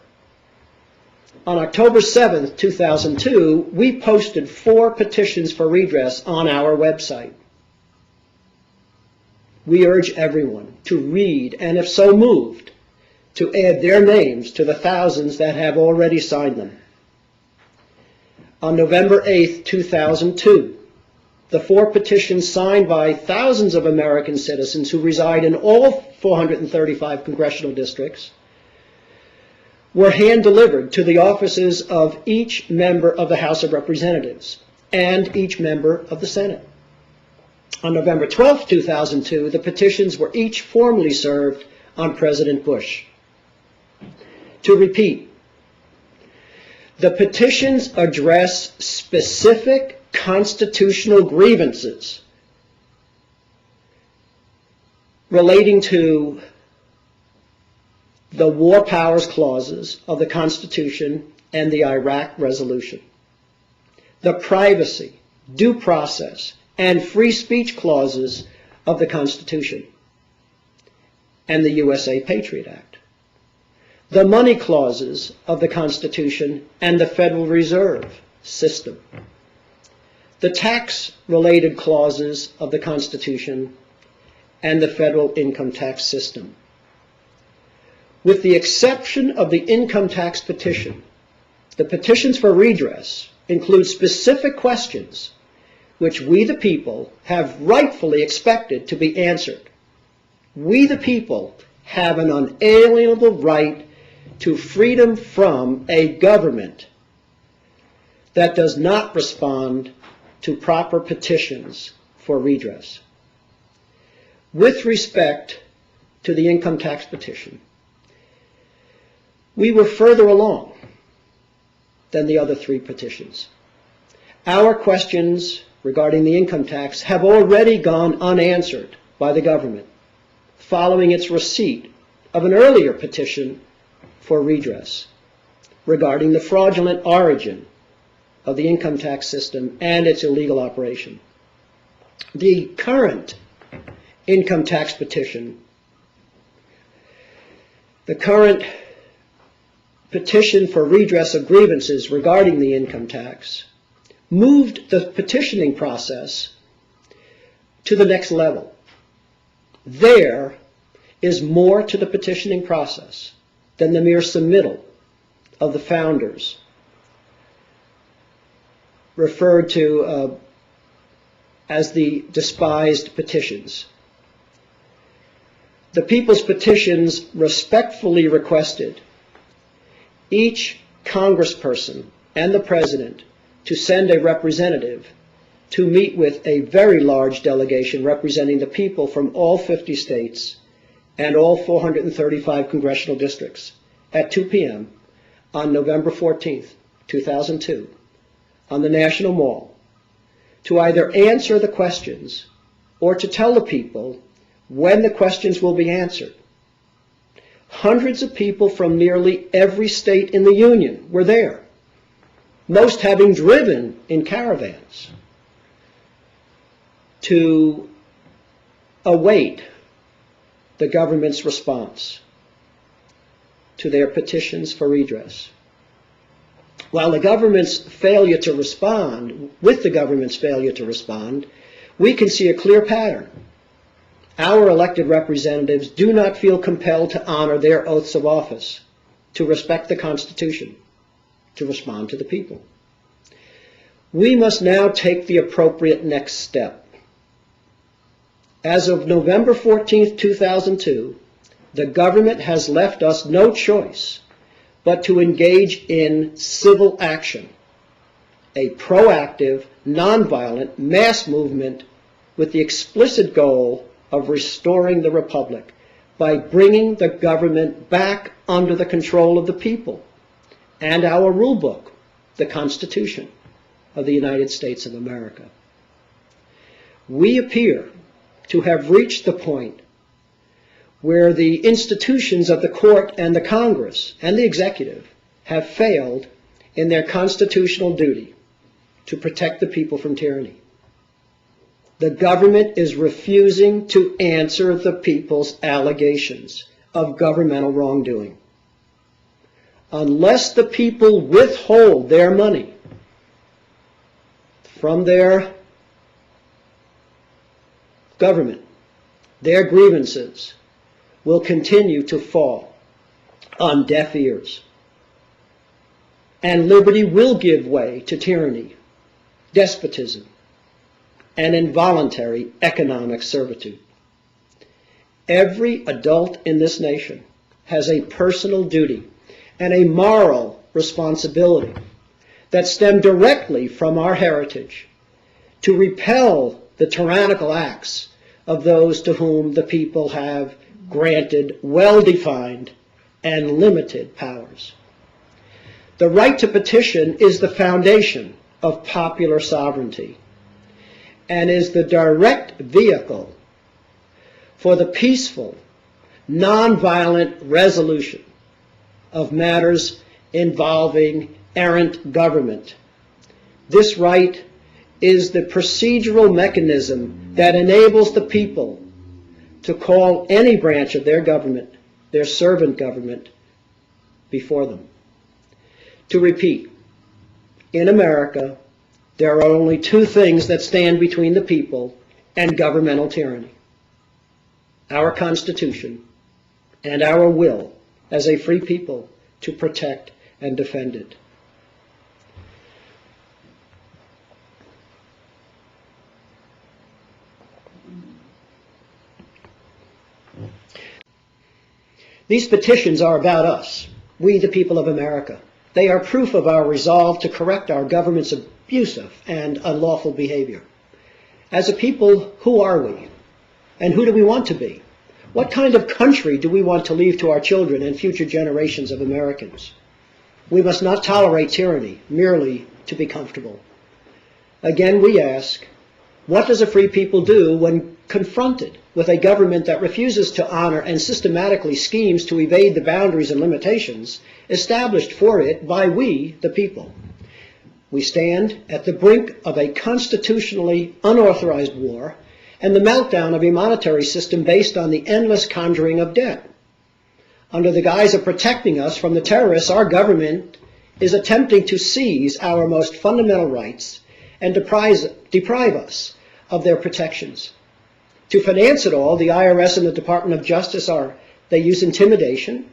On October 7th, 2002, we posted 4 petitions for redress on our website. We urge everyone to read, and if so moved, to add their names to the thousands that have already signed them. On November 8th, 2002, the 4 petitions signed by thousands of American citizens who reside in all 435 congressional districts were hand-delivered to the offices of each member of the House of Representatives and each member of the Senate. On November 12, 2002, the petitions were each formally served on President Bush. To repeat, the petitions address specific constitutional grievances relating to the war powers clauses of the Constitution and the Iraq resolution, the privacy, due process, and free speech clauses of the Constitution and the USA Patriot Act, the money clauses of the Constitution and the Federal Reserve System, the tax-related clauses of the Constitution and the federal income tax system. With the exception of the income tax petition, the petitions for redress include specific questions which we the people have rightfully expected to be answered. We the people have an unalienable right to freedom from a government that does not respond to proper petitions for redress. With respect to the income tax petition, we were further along than the other 3 petitions. Our questions regarding the income tax have already gone unanswered by the government following its receipt of an earlier petition for redress regarding the fraudulent origin of the income tax system and its illegal operation. The current income tax petition, the current petition for redress of grievances regarding the income tax, moved the petitioning process to the next level. There is more to the petitioning process than the mere submittal of the founders, referred to as the despised petitions. The people's petitions respectfully requested each congressperson and the president to send a representative to meet with a very large delegation representing the people from all 50 states and all 435 congressional districts at 2 p.m. on November 14th, 2002, on the National Mall, to either answer the questions or to tell the people when the questions will be answered. Hundreds of people from nearly every state in the Union were there, most having driven in caravans to await the government's response to their petitions for redress. While the government's failure to respond, with the government's failure to respond, we can see a clear pattern. Our elected representatives do not feel compelled to honor their oaths of office, to respect the Constitution, to respond to the people. We must now take the appropriate next step. As of November 14, 2002, the government has left us no choice but to engage in civil action, a proactive, nonviolent mass movement with the explicit goal of restoring the republic by bringing the government back under the control of the people and our rule book, the Constitution of the United States of America. We appear to have reached the point where the institutions of the court and the Congress and the executive have failed in their constitutional duty to protect the people from tyranny. The government is refusing to answer the people's allegations of governmental wrongdoing. Unless the people withhold their money from their government, their grievances will continue to fall on deaf ears. And liberty will give way to tyranny, despotism, and involuntary economic servitude. Every adult in this nation has a personal duty and a moral responsibility that stem directly from our heritage to repel the tyrannical acts of those to whom the people have granted well-defined and limited powers. The right to petition is the foundation of popular sovereignty and is the direct vehicle for the peaceful, nonviolent resolution of matters involving errant government. This right is the procedural mechanism that enables the people to call any branch of their government, their servant government, before them. To repeat, in America, there are only two things that stand between the people and governmental tyranny: our Constitution and our will as a free people to protect and defend it. These petitions are about us, we the people of America. They are proof of our resolve to correct our government's abusive and unlawful behavior. As a people, who are we? And who do we want to be? What kind of country do we want to leave to our children and future generations of Americans? We must not tolerate tyranny merely to be comfortable. Again, we ask, what does a free people do when confronted with a government that refuses to honor and systematically schemes to evade the boundaries and limitations established for it by we, the people? We stand at the brink of a constitutionally unauthorized war and the meltdown of a monetary system based on the endless conjuring of debt. Under the guise of protecting us from the terrorists, our government is attempting to seize our most fundamental rights and deprive us of their protections. To finance it all, the IRS and the Department of Justice they use intimidation,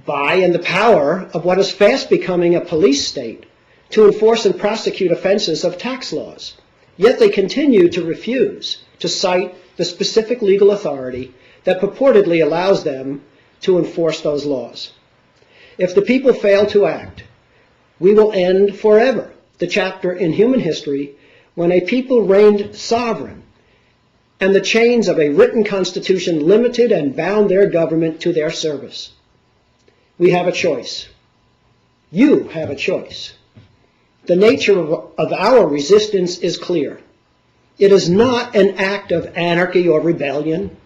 and the power of what is fast becoming a police state to enforce and prosecute offenses of tax laws. Yet they continue to refuse to cite the specific legal authority that purportedly allows them to enforce those laws. If the people fail to act, we will end forever the chapter in human history when a people reigned sovereign and the chains of a written constitution limited and bound their government to their service. We have a choice. You have a choice. The nature of our resistance is clear. It is not an act of anarchy or rebellion.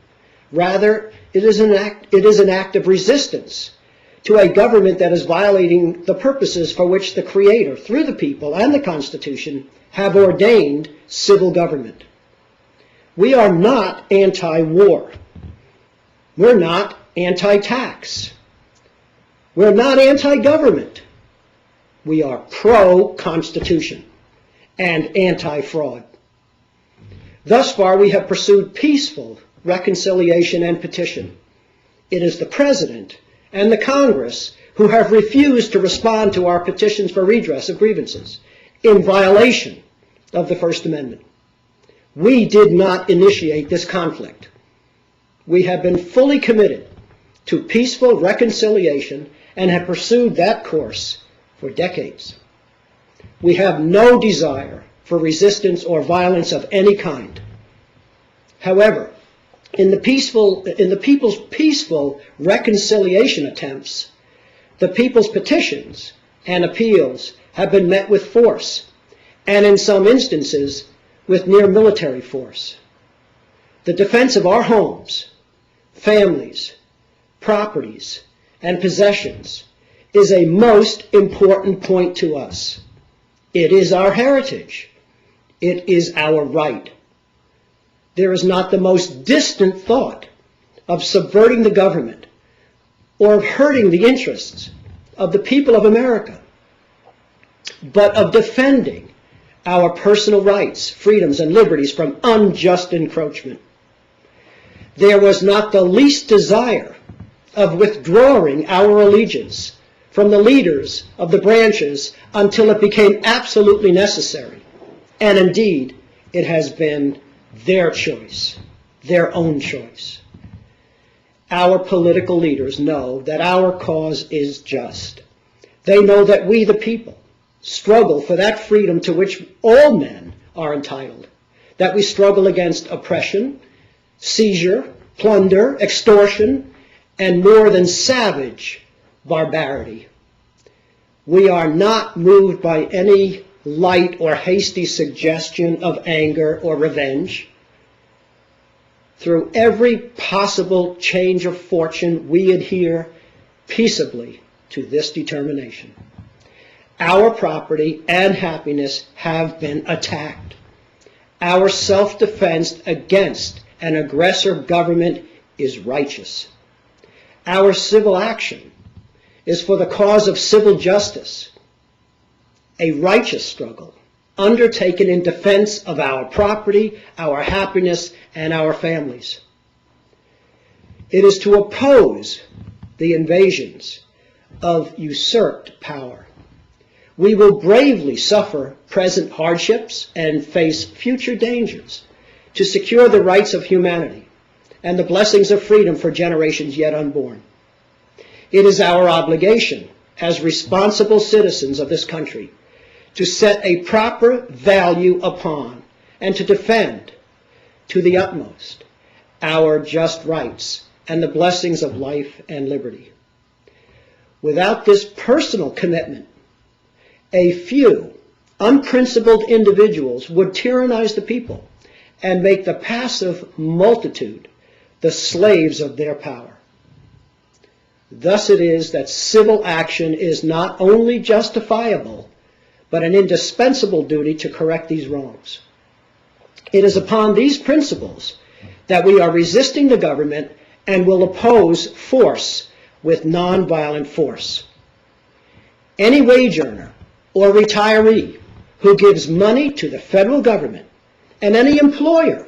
Rather, it is an act of resistance to a government that is violating the purposes for which the Creator, through the people and the Constitution, have ordained civil government. We are not anti-war. We're not anti-tax. We're not anti-government. We are pro-Constitution and anti-fraud. Thus far, we have pursued peaceful reconciliation and petition. It is the President and the Congress who have refused to respond to our petitions for redress of grievances. in violation of the First Amendment. We did not initiate this conflict. We have been fully committed to peaceful reconciliation and have pursued that course for decades. We have no desire for resistance or violence of any kind. However, in the people's peaceful reconciliation attempts, the people's petitions and appeals have been met with force, and in some instances, with near military force. The defense of our homes, families, properties, and possessions is a most important point to us. It is our heritage. It is our right. There is not the most distant thought of subverting the government or of hurting the interests of the people of America, but of defending our personal rights, freedoms, and liberties from unjust encroachment. There was not the least desire of withdrawing our allegiance from the leaders of the branches until it became absolutely necessary. And indeed, it has been their choice, their own choice. Our political leaders know that our cause is just. They know that we, the people, struggle for that freedom to which all men are entitled, that we struggle against oppression, seizure, plunder, extortion, and more than savage barbarity. We are not moved by any light or hasty suggestion of anger or revenge. Through every possible change of fortune, we adhere peaceably to this determination. Our property and happiness have been attacked. Our self-defense against an aggressor government is righteous. Our civil action is for the cause of civil justice, a righteous struggle undertaken in defense of our property, our happiness, and our families. It is to oppose the invasions of usurped power. We will bravely suffer present hardships and face future dangers to secure the rights of humanity and the blessings of freedom for generations yet unborn. It is our obligation as responsible citizens of this country to set a proper value upon and to defend to the utmost our just rights and the blessings of life and liberty. Without this personal commitment, a few unprincipled individuals would tyrannize the people and make the passive multitude the slaves of their power. Thus it is that civil action is not only justifiable, but an indispensable duty to correct these wrongs. It is upon these principles that we are resisting the government and will oppose force with nonviolent force. Any wage earner or retiree who gives money to the federal government and any employer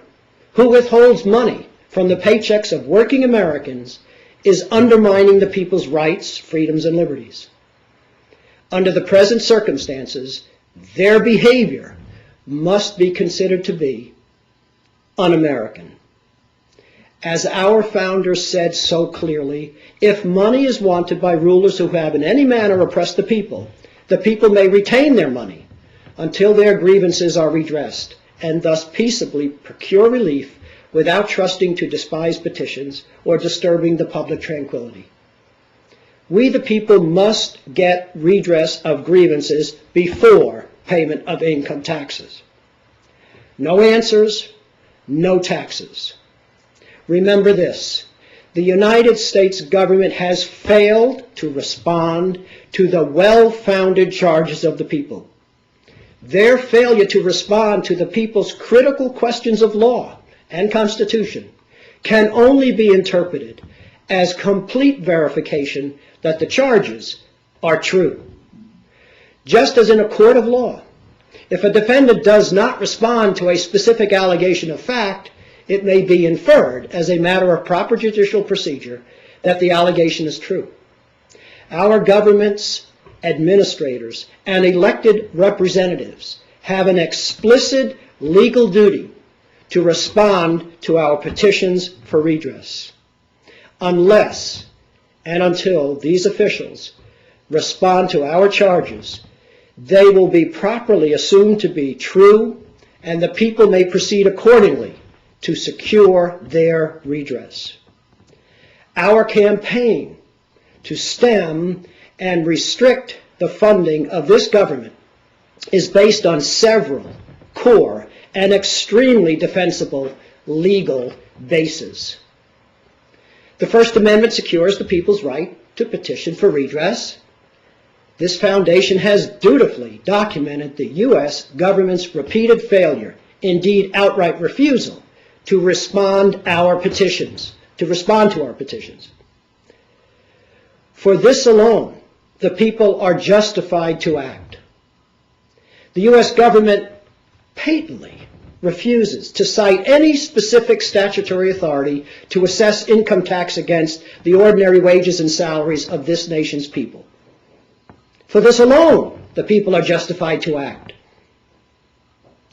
who withholds money from the paychecks of working Americans is undermining the people's rights, freedoms, and liberties. Under the present circumstances, their behavior must be considered to be un-American. As our founders said so clearly, if money is wanted by rulers who have in any manner oppressed the people may retain their money until their grievances are redressed, and thus peaceably procure relief without trusting to despised petitions or disturbing the public tranquility. We, the people, must get redress of grievances before payment of income taxes. No answers, no taxes. Remember this: the United States government has failed to respond to the well-founded charges of the people. Their failure to respond to the people's critical questions of law and Constitution can only be interpreted as complete verification that the charges are true. Just as in a court of law, if a defendant does not respond to a specific allegation of fact, it may be inferred as a matter of proper judicial procedure that the allegation is true. Our government's administrators, and elected representatives have an explicit legal duty to respond to our petitions for redress. Unless and until these officials respond to our charges, they will be properly assumed to be true, and the people may proceed accordingly to secure their redress. Our campaign to stem and restrict the funding of this government is based on several core and extremely defensible legal bases. The First Amendment secures the people's right to petition for redress. This foundation has dutifully documented the U.S. government's repeated failure, indeed outright refusal, to respond to our petitions. For this alone, the people are justified to act. The U.S. government patently refuses to cite any specific statutory authority to assess income tax against the ordinary wages and salaries of this nation's people. For this alone, the people are justified to act.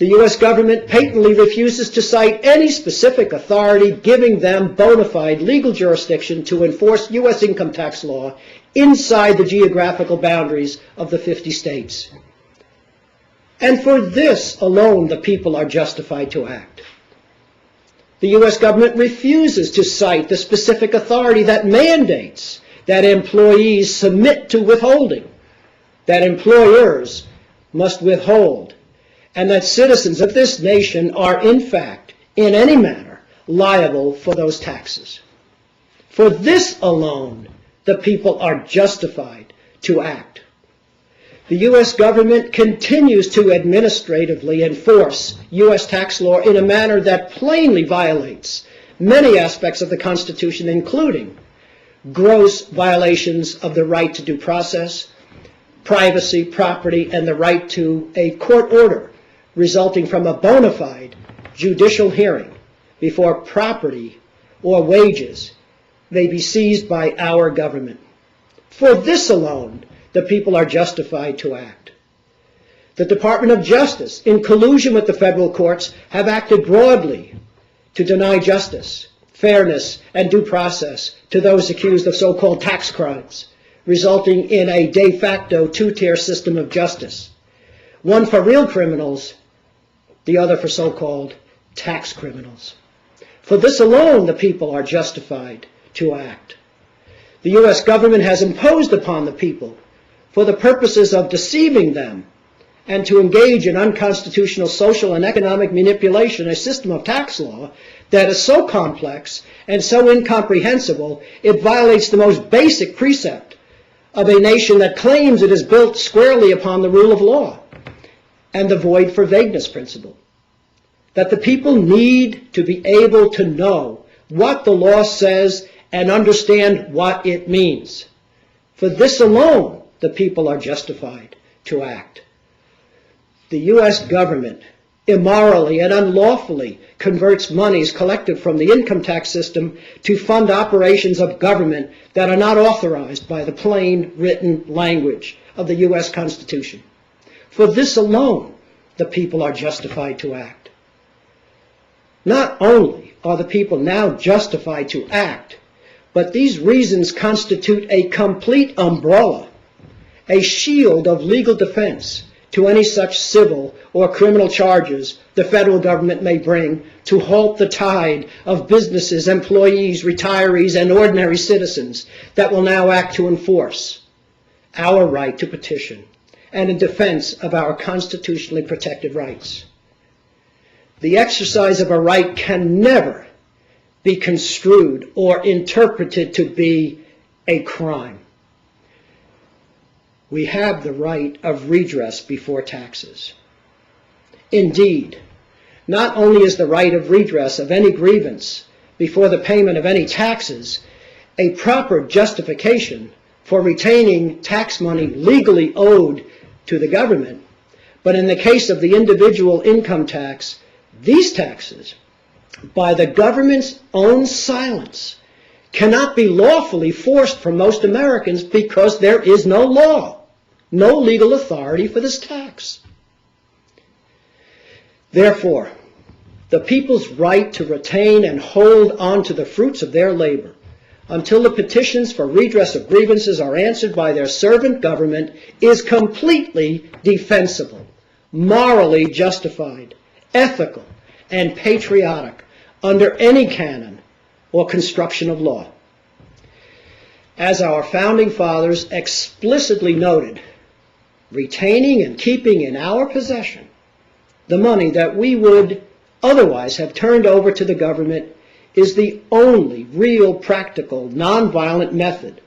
The U.S. government patently refuses to cite any specific authority giving them bona fide legal jurisdiction to enforce U.S. income tax law inside the geographical boundaries of the 50 states. And for this alone, the people are justified to act. The U.S. government refuses to cite the specific authority that mandates that employees submit to withholding, that employers must withhold, and that citizens of this nation are, in fact, in any manner, liable for those taxes. For this alone, the people are justified to act. The U.S. government continues to administratively enforce U.S. tax law in a manner that plainly violates many aspects of the Constitution, including gross violations of the right to due process, privacy, property, and the right to a court order resulting from a bona fide judicial hearing before property or wages may be seized by our government. For this alone, the people are justified to act. The Department of Justice, in collusion with the federal courts, have acted broadly to deny justice, fairness, and due process to those accused of so-called tax crimes, resulting in a de facto two-tier system of justice, one for real criminals, the other for so-called tax criminals. For this alone, the people are justified to act. The U.S. government has imposed upon the people, for the purposes of deceiving them and to engage in unconstitutional social and economic manipulation, a system of tax law that is so complex and so incomprehensible it violates the most basic precept of a nation that claims it is built squarely upon the rule of law and the void for vagueness principle. That the people need to be able to know what the law says and understand what it means. For this alone, the people are justified to act. The U.S. government immorally and unlawfully converts monies collected from the income tax system to fund operations of government that are not authorized by the plain written language of the U.S. Constitution. For this alone, the people are justified to act. Not only are the people now justified to act, but these reasons constitute a complete umbrella, a shield of legal defense to any such civil or criminal charges the federal government may bring to halt the tide of businesses, employees, retirees, and ordinary citizens that will now act to enforce our right to petition and in defense of our constitutionally protected rights. The exercise of a right can never be construed or interpreted to be a crime. We have the right of redress before taxes. Indeed, not only is the right of redress of any grievance before the payment of any taxes a proper justification for retaining tax money legally owed to the government, but in the case of the individual income tax, these taxes, by the government's own silence, cannot be lawfully forced from most Americans because there is no law. no legal authority for this tax. Therefore, the people's right to retain and hold on to the fruits of their labor until the petitions for redress of grievances are answered by their servant government is completely defensible, morally justified, ethical, and patriotic under any canon or construction of law. As our founding fathers explicitly noted, retaining and keeping in our possession the money that we would otherwise have turned over to the government is the only real practical nonviolent method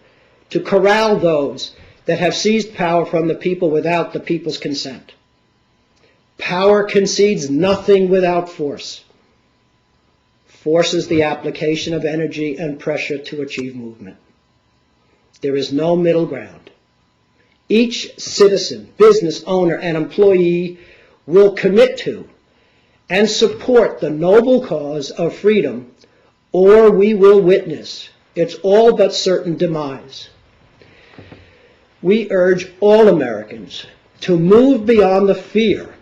to corral those that have seized power from the people without the people's consent. Power concedes nothing without force. Force is the application of energy and pressure to achieve movement. There is no middle ground. Each citizen, business owner, and employee will commit to and support the noble cause of freedom, or we will witness its all but certain demise. We urge all Americans to move beyond the fear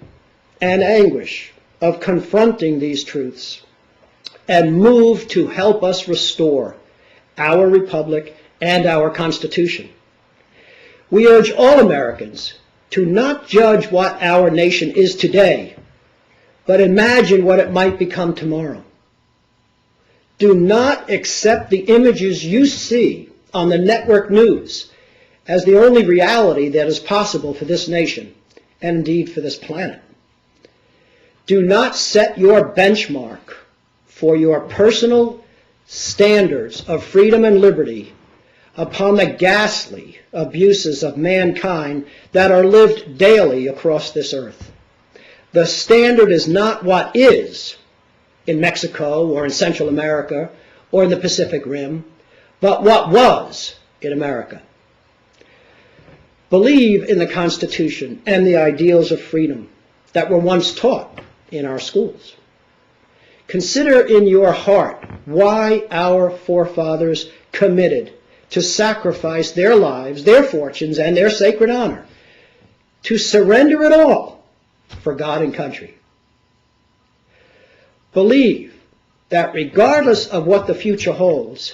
and anguish of confronting these truths and move to help us restore our republic and our Constitution. We urge all Americans to not judge what our nation is today, but imagine what it might become tomorrow. Do not accept the images you see on the network news as the only reality that is possible for this nation, and indeed for this planet. Do not set your benchmark for your personal standards of freedom and liberty upon the ghastly abuses of mankind that are lived daily across this earth. The standard is not what is in Mexico or in Central America or in the Pacific Rim, but what was in America. Believe in the Constitution and the ideals of freedom that were once taught in our schools. Consider in your heart why our forefathers committed to sacrifice their lives, their fortunes, and their sacred honor, to surrender it all for God and country. Believe that regardless of what the future holds,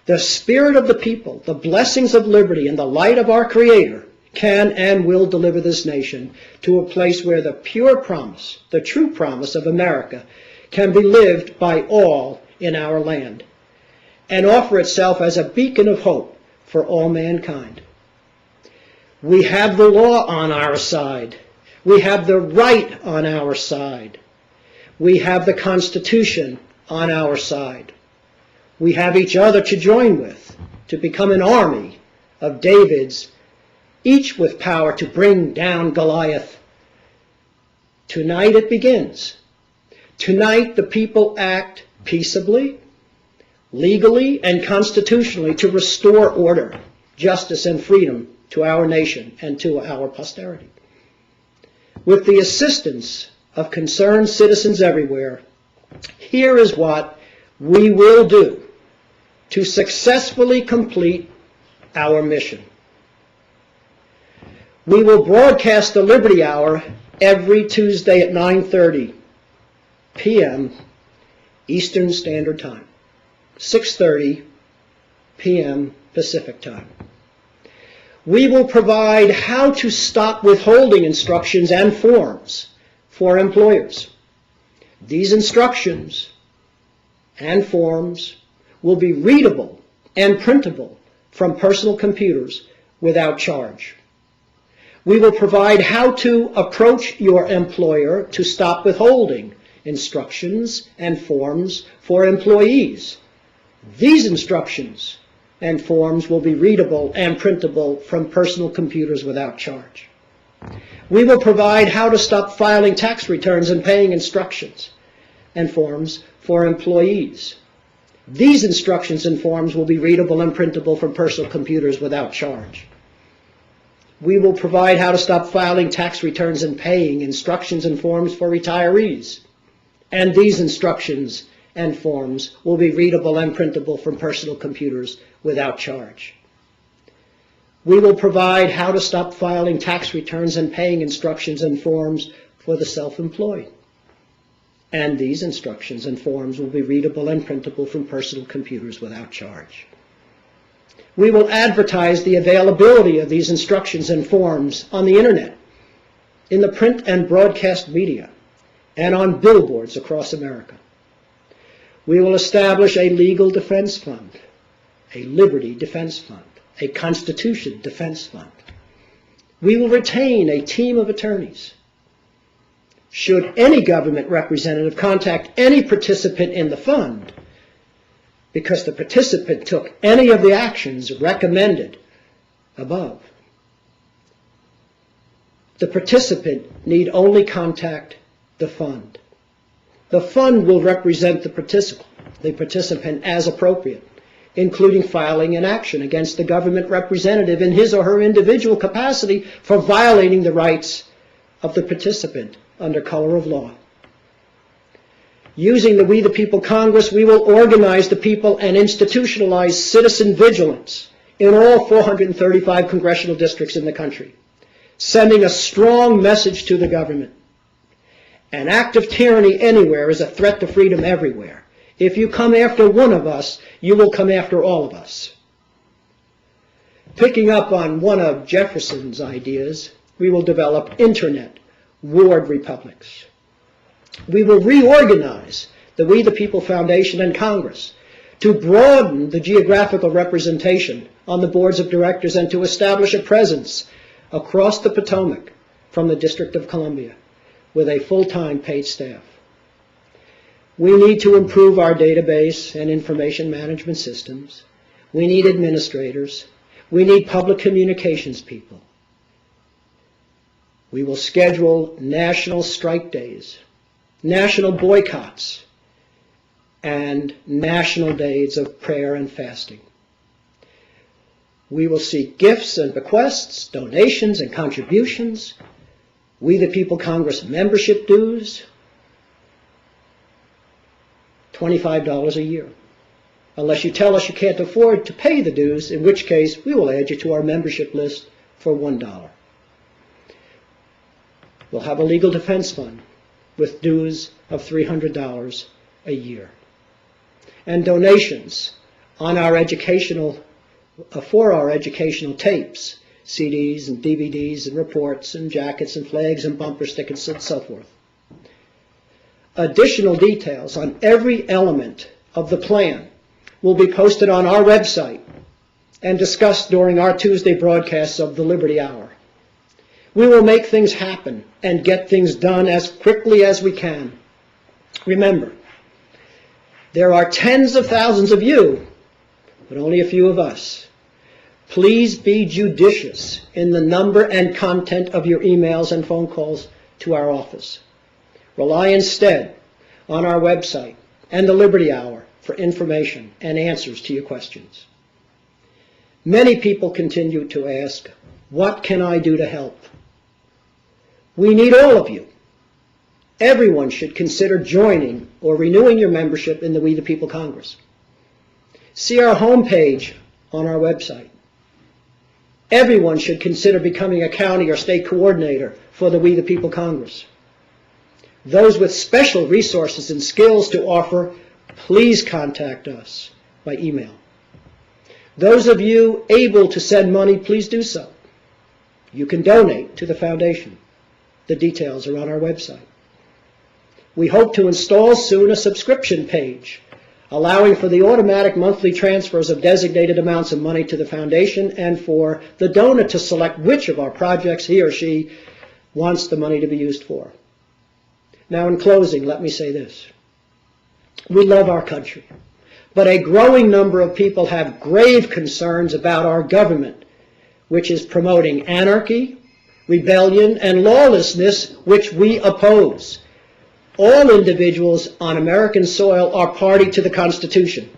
the spirit of the people, the blessings of liberty, and the light of our Creator can and will deliver this nation to a place where the pure promise, the true promise of America, can be lived by all in our land and offer itself as a beacon of hope for all mankind. We have the law on our side. We have the right on our side. We have the Constitution on our side. We have each other to join with, to become an army of Davids, each with power to bring down Goliath. Tonight it begins. Tonight the people act peaceably, legally, and constitutionally to restore order, justice, and freedom to our nation and to our posterity. With the assistance of concerned citizens everywhere, here is what we will do to successfully complete our mission. We will broadcast the Liberty Hour every Tuesday at 9:30 p.m. Eastern Standard Time, 6:30 p.m. Pacific Time. We will provide how to stop withholding instructions and forms for employers. These instructions and forms will be readable and printable from personal computers without charge. We will provide how to approach your employer to stop withholding instructions and forms for employees. These instructions and forms will be readable and printable from personal computers without charge. We will provide how to stop filing tax returns and paying instructions and forms for employees. These instructions and forms will be readable and printable from personal computers without charge. We will provide how to stop filing tax returns and paying instructions and forms for retirees. And these instructions and forms will be readable and printable from personal computers without charge. We will provide how to stop filing tax returns and paying instructions and forms for the self-employed. And these instructions and forms will be readable and printable from personal computers without charge. We will advertise the availability of these instructions and forms on the internet, in the print and broadcast media, and on billboards across America. We will establish a legal defense fund, a liberty defense fund, a Constitution defense fund. We will retain a team of attorneys. Should any government representative contact any participant in the fund because the participant took any of the actions recommended above, the participant need only contact the fund. The fund will represent the participant as appropriate, including filing an action against the government representative in his or her individual capacity for violating the rights of the participant under color of law. Using the We the People Congress, we will organize the people and institutionalize citizen vigilance in all 435 congressional districts in the country, sending a strong message to the government. An act of tyranny anywhere is a threat to freedom everywhere. If you come after one of us, you will come after all of us. Picking up on one of Jefferson's ideas, we will develop internet ward republics. We will reorganize the We the People Foundation and Congress to broaden the geographical representation on the boards of directors and to establish a presence across the Potomac from the District of Columbia with a full-time paid staff. We need to improve our database and information management systems. We need administrators. We need public communications people. We will schedule national strike days, national boycotts, and national days of prayer and fasting. We will seek gifts and bequests, donations and contributions, We the People Congress membership dues, $25 a year. Unless you tell us you can't afford to pay the dues, in which case we will add you to our membership list for $1. We'll have a legal defense fund with dues of $300 a year. And donations on our for our educational tapes, CDs and DVDs and reports and jackets and flags and bumper stickers and so forth. Additional details on every element of the plan will be posted on our website and discussed during our Tuesday broadcasts of the Liberty Hour. We will make things happen and get things done as quickly as we can. Remember, there are tens of thousands of you, but only a few of us. Please be judicious in the number and content of your emails and phone calls to our office. Rely instead on our website and the Liberty Hour for information and answers to your questions. Many people continue to ask, what can I do to help? We need all of you. Everyone should consider joining or renewing your membership in the We the People Congress. See our homepage on our website. Everyone should consider becoming a county or state coordinator for the We the People Congress. Those with special resources and skills to offer, please contact us by email. Those of you able to send money, please do so. You can donate to the foundation. The details are on our website. We hope to install soon a subscription page, allowing for the automatic monthly transfers of designated amounts of money to the foundation and for the donor to select which of our projects he or she wants the money to be used for. Now, in closing, let me say this. We love our country, but a growing number of people have grave concerns about our government, which is promoting anarchy, rebellion, and lawlessness, which we oppose. All individuals on American soil are party to the Constitution.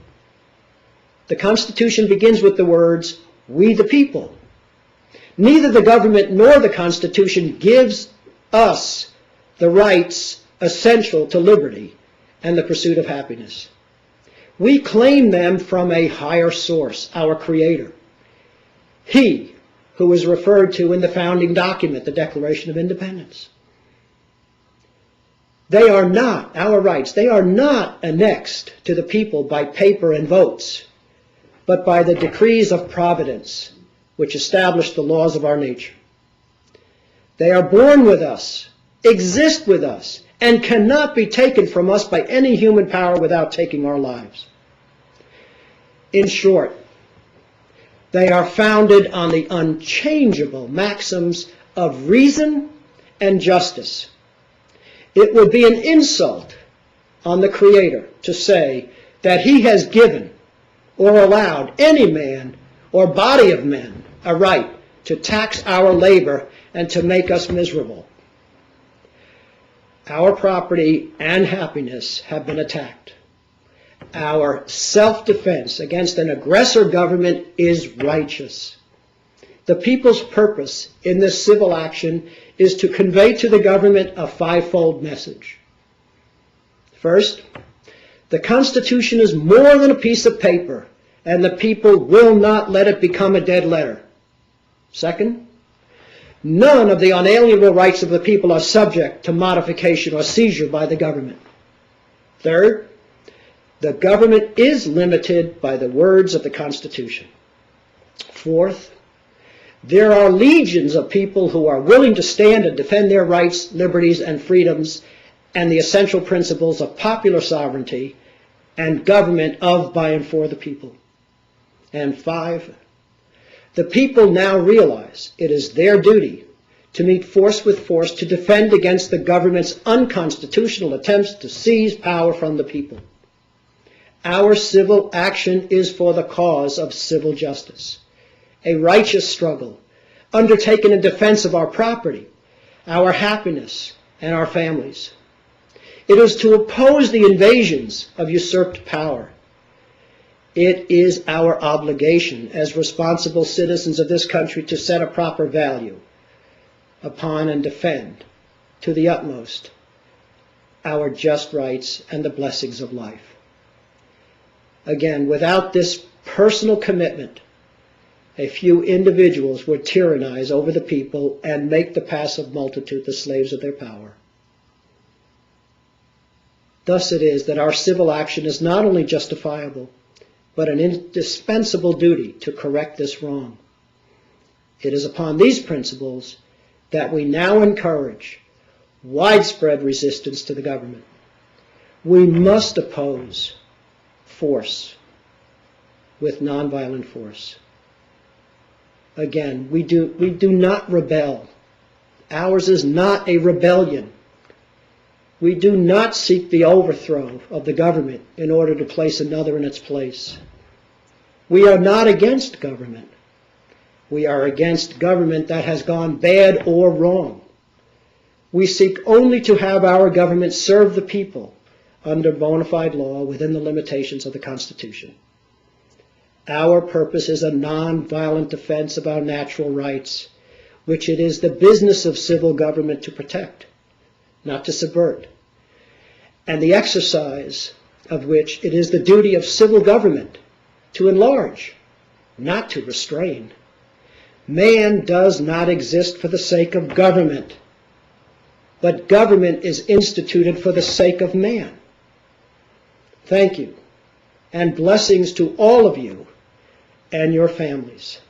The Constitution begins with the words, "We the people." Neither the government nor the Constitution gives us the rights essential to liberty and the pursuit of happiness. We claim them from a higher source, our Creator. He who is referred to in the founding document, the Declaration of Independence. They are not, our rights, they are not annexed to the people by paper and votes, but by the decrees of providence, which establish the laws of our nature. They are born with us, exist with us, and cannot be taken from us by any human power without taking our lives. In short, they are founded on the unchangeable maxims of reason and justice. It would be an insult on the Creator to say that He has given or allowed any man or body of men a right to tax our labor and to make us miserable. Our property and happiness have been attacked. Our self-defense against an aggressor government is righteous. The people's purpose in this civil action is to convey to the government a fivefold message. First, the Constitution is more than a piece of paper, and the people will not let it become a dead letter. Second, none of the unalienable rights of the people are subject to modification or seizure by the government. Third, the government is limited by the words of the Constitution. Fourth, there are legions of people who are willing to stand and defend their rights, liberties, and freedoms and the essential principles of popular sovereignty and government of, by, and for the people. And five, the people now realize it is their duty to meet force with force to defend against the government's unconstitutional attempts to seize power from the people. Our civil action is for the cause of civil justice, a righteous struggle undertaken in defense of our property, our happiness, and our families. It is to oppose the invasions of usurped power. It is our obligation as responsible citizens of this country to set a proper value upon and defend to the utmost our just rights and the blessings of life. Again, without this personal commitment, a few individuals would tyrannize over the people and make the passive multitude the slaves of their power. Thus it is that our civil action is not only justifiable, but an indispensable duty to correct this wrong. It is upon these principles that we now encourage widespread resistance to the government. We must oppose force with nonviolent force. Again, we do not rebel. Ours is not a rebellion. We do not seek the overthrow of the government in order to place another in its place. We are not against government. We are against government that has gone bad or wrong. We seek only to have our government serve the people under bona fide law within the limitations of the Constitution. Our purpose is a nonviolent defense of our natural rights, which it is the business of civil government to protect, not to subvert, and the exercise of which it is the duty of civil government to enlarge, not to restrain. Man does not exist for the sake of government, but government is instituted for the sake of man. Thank you, and blessings to all of you and your families.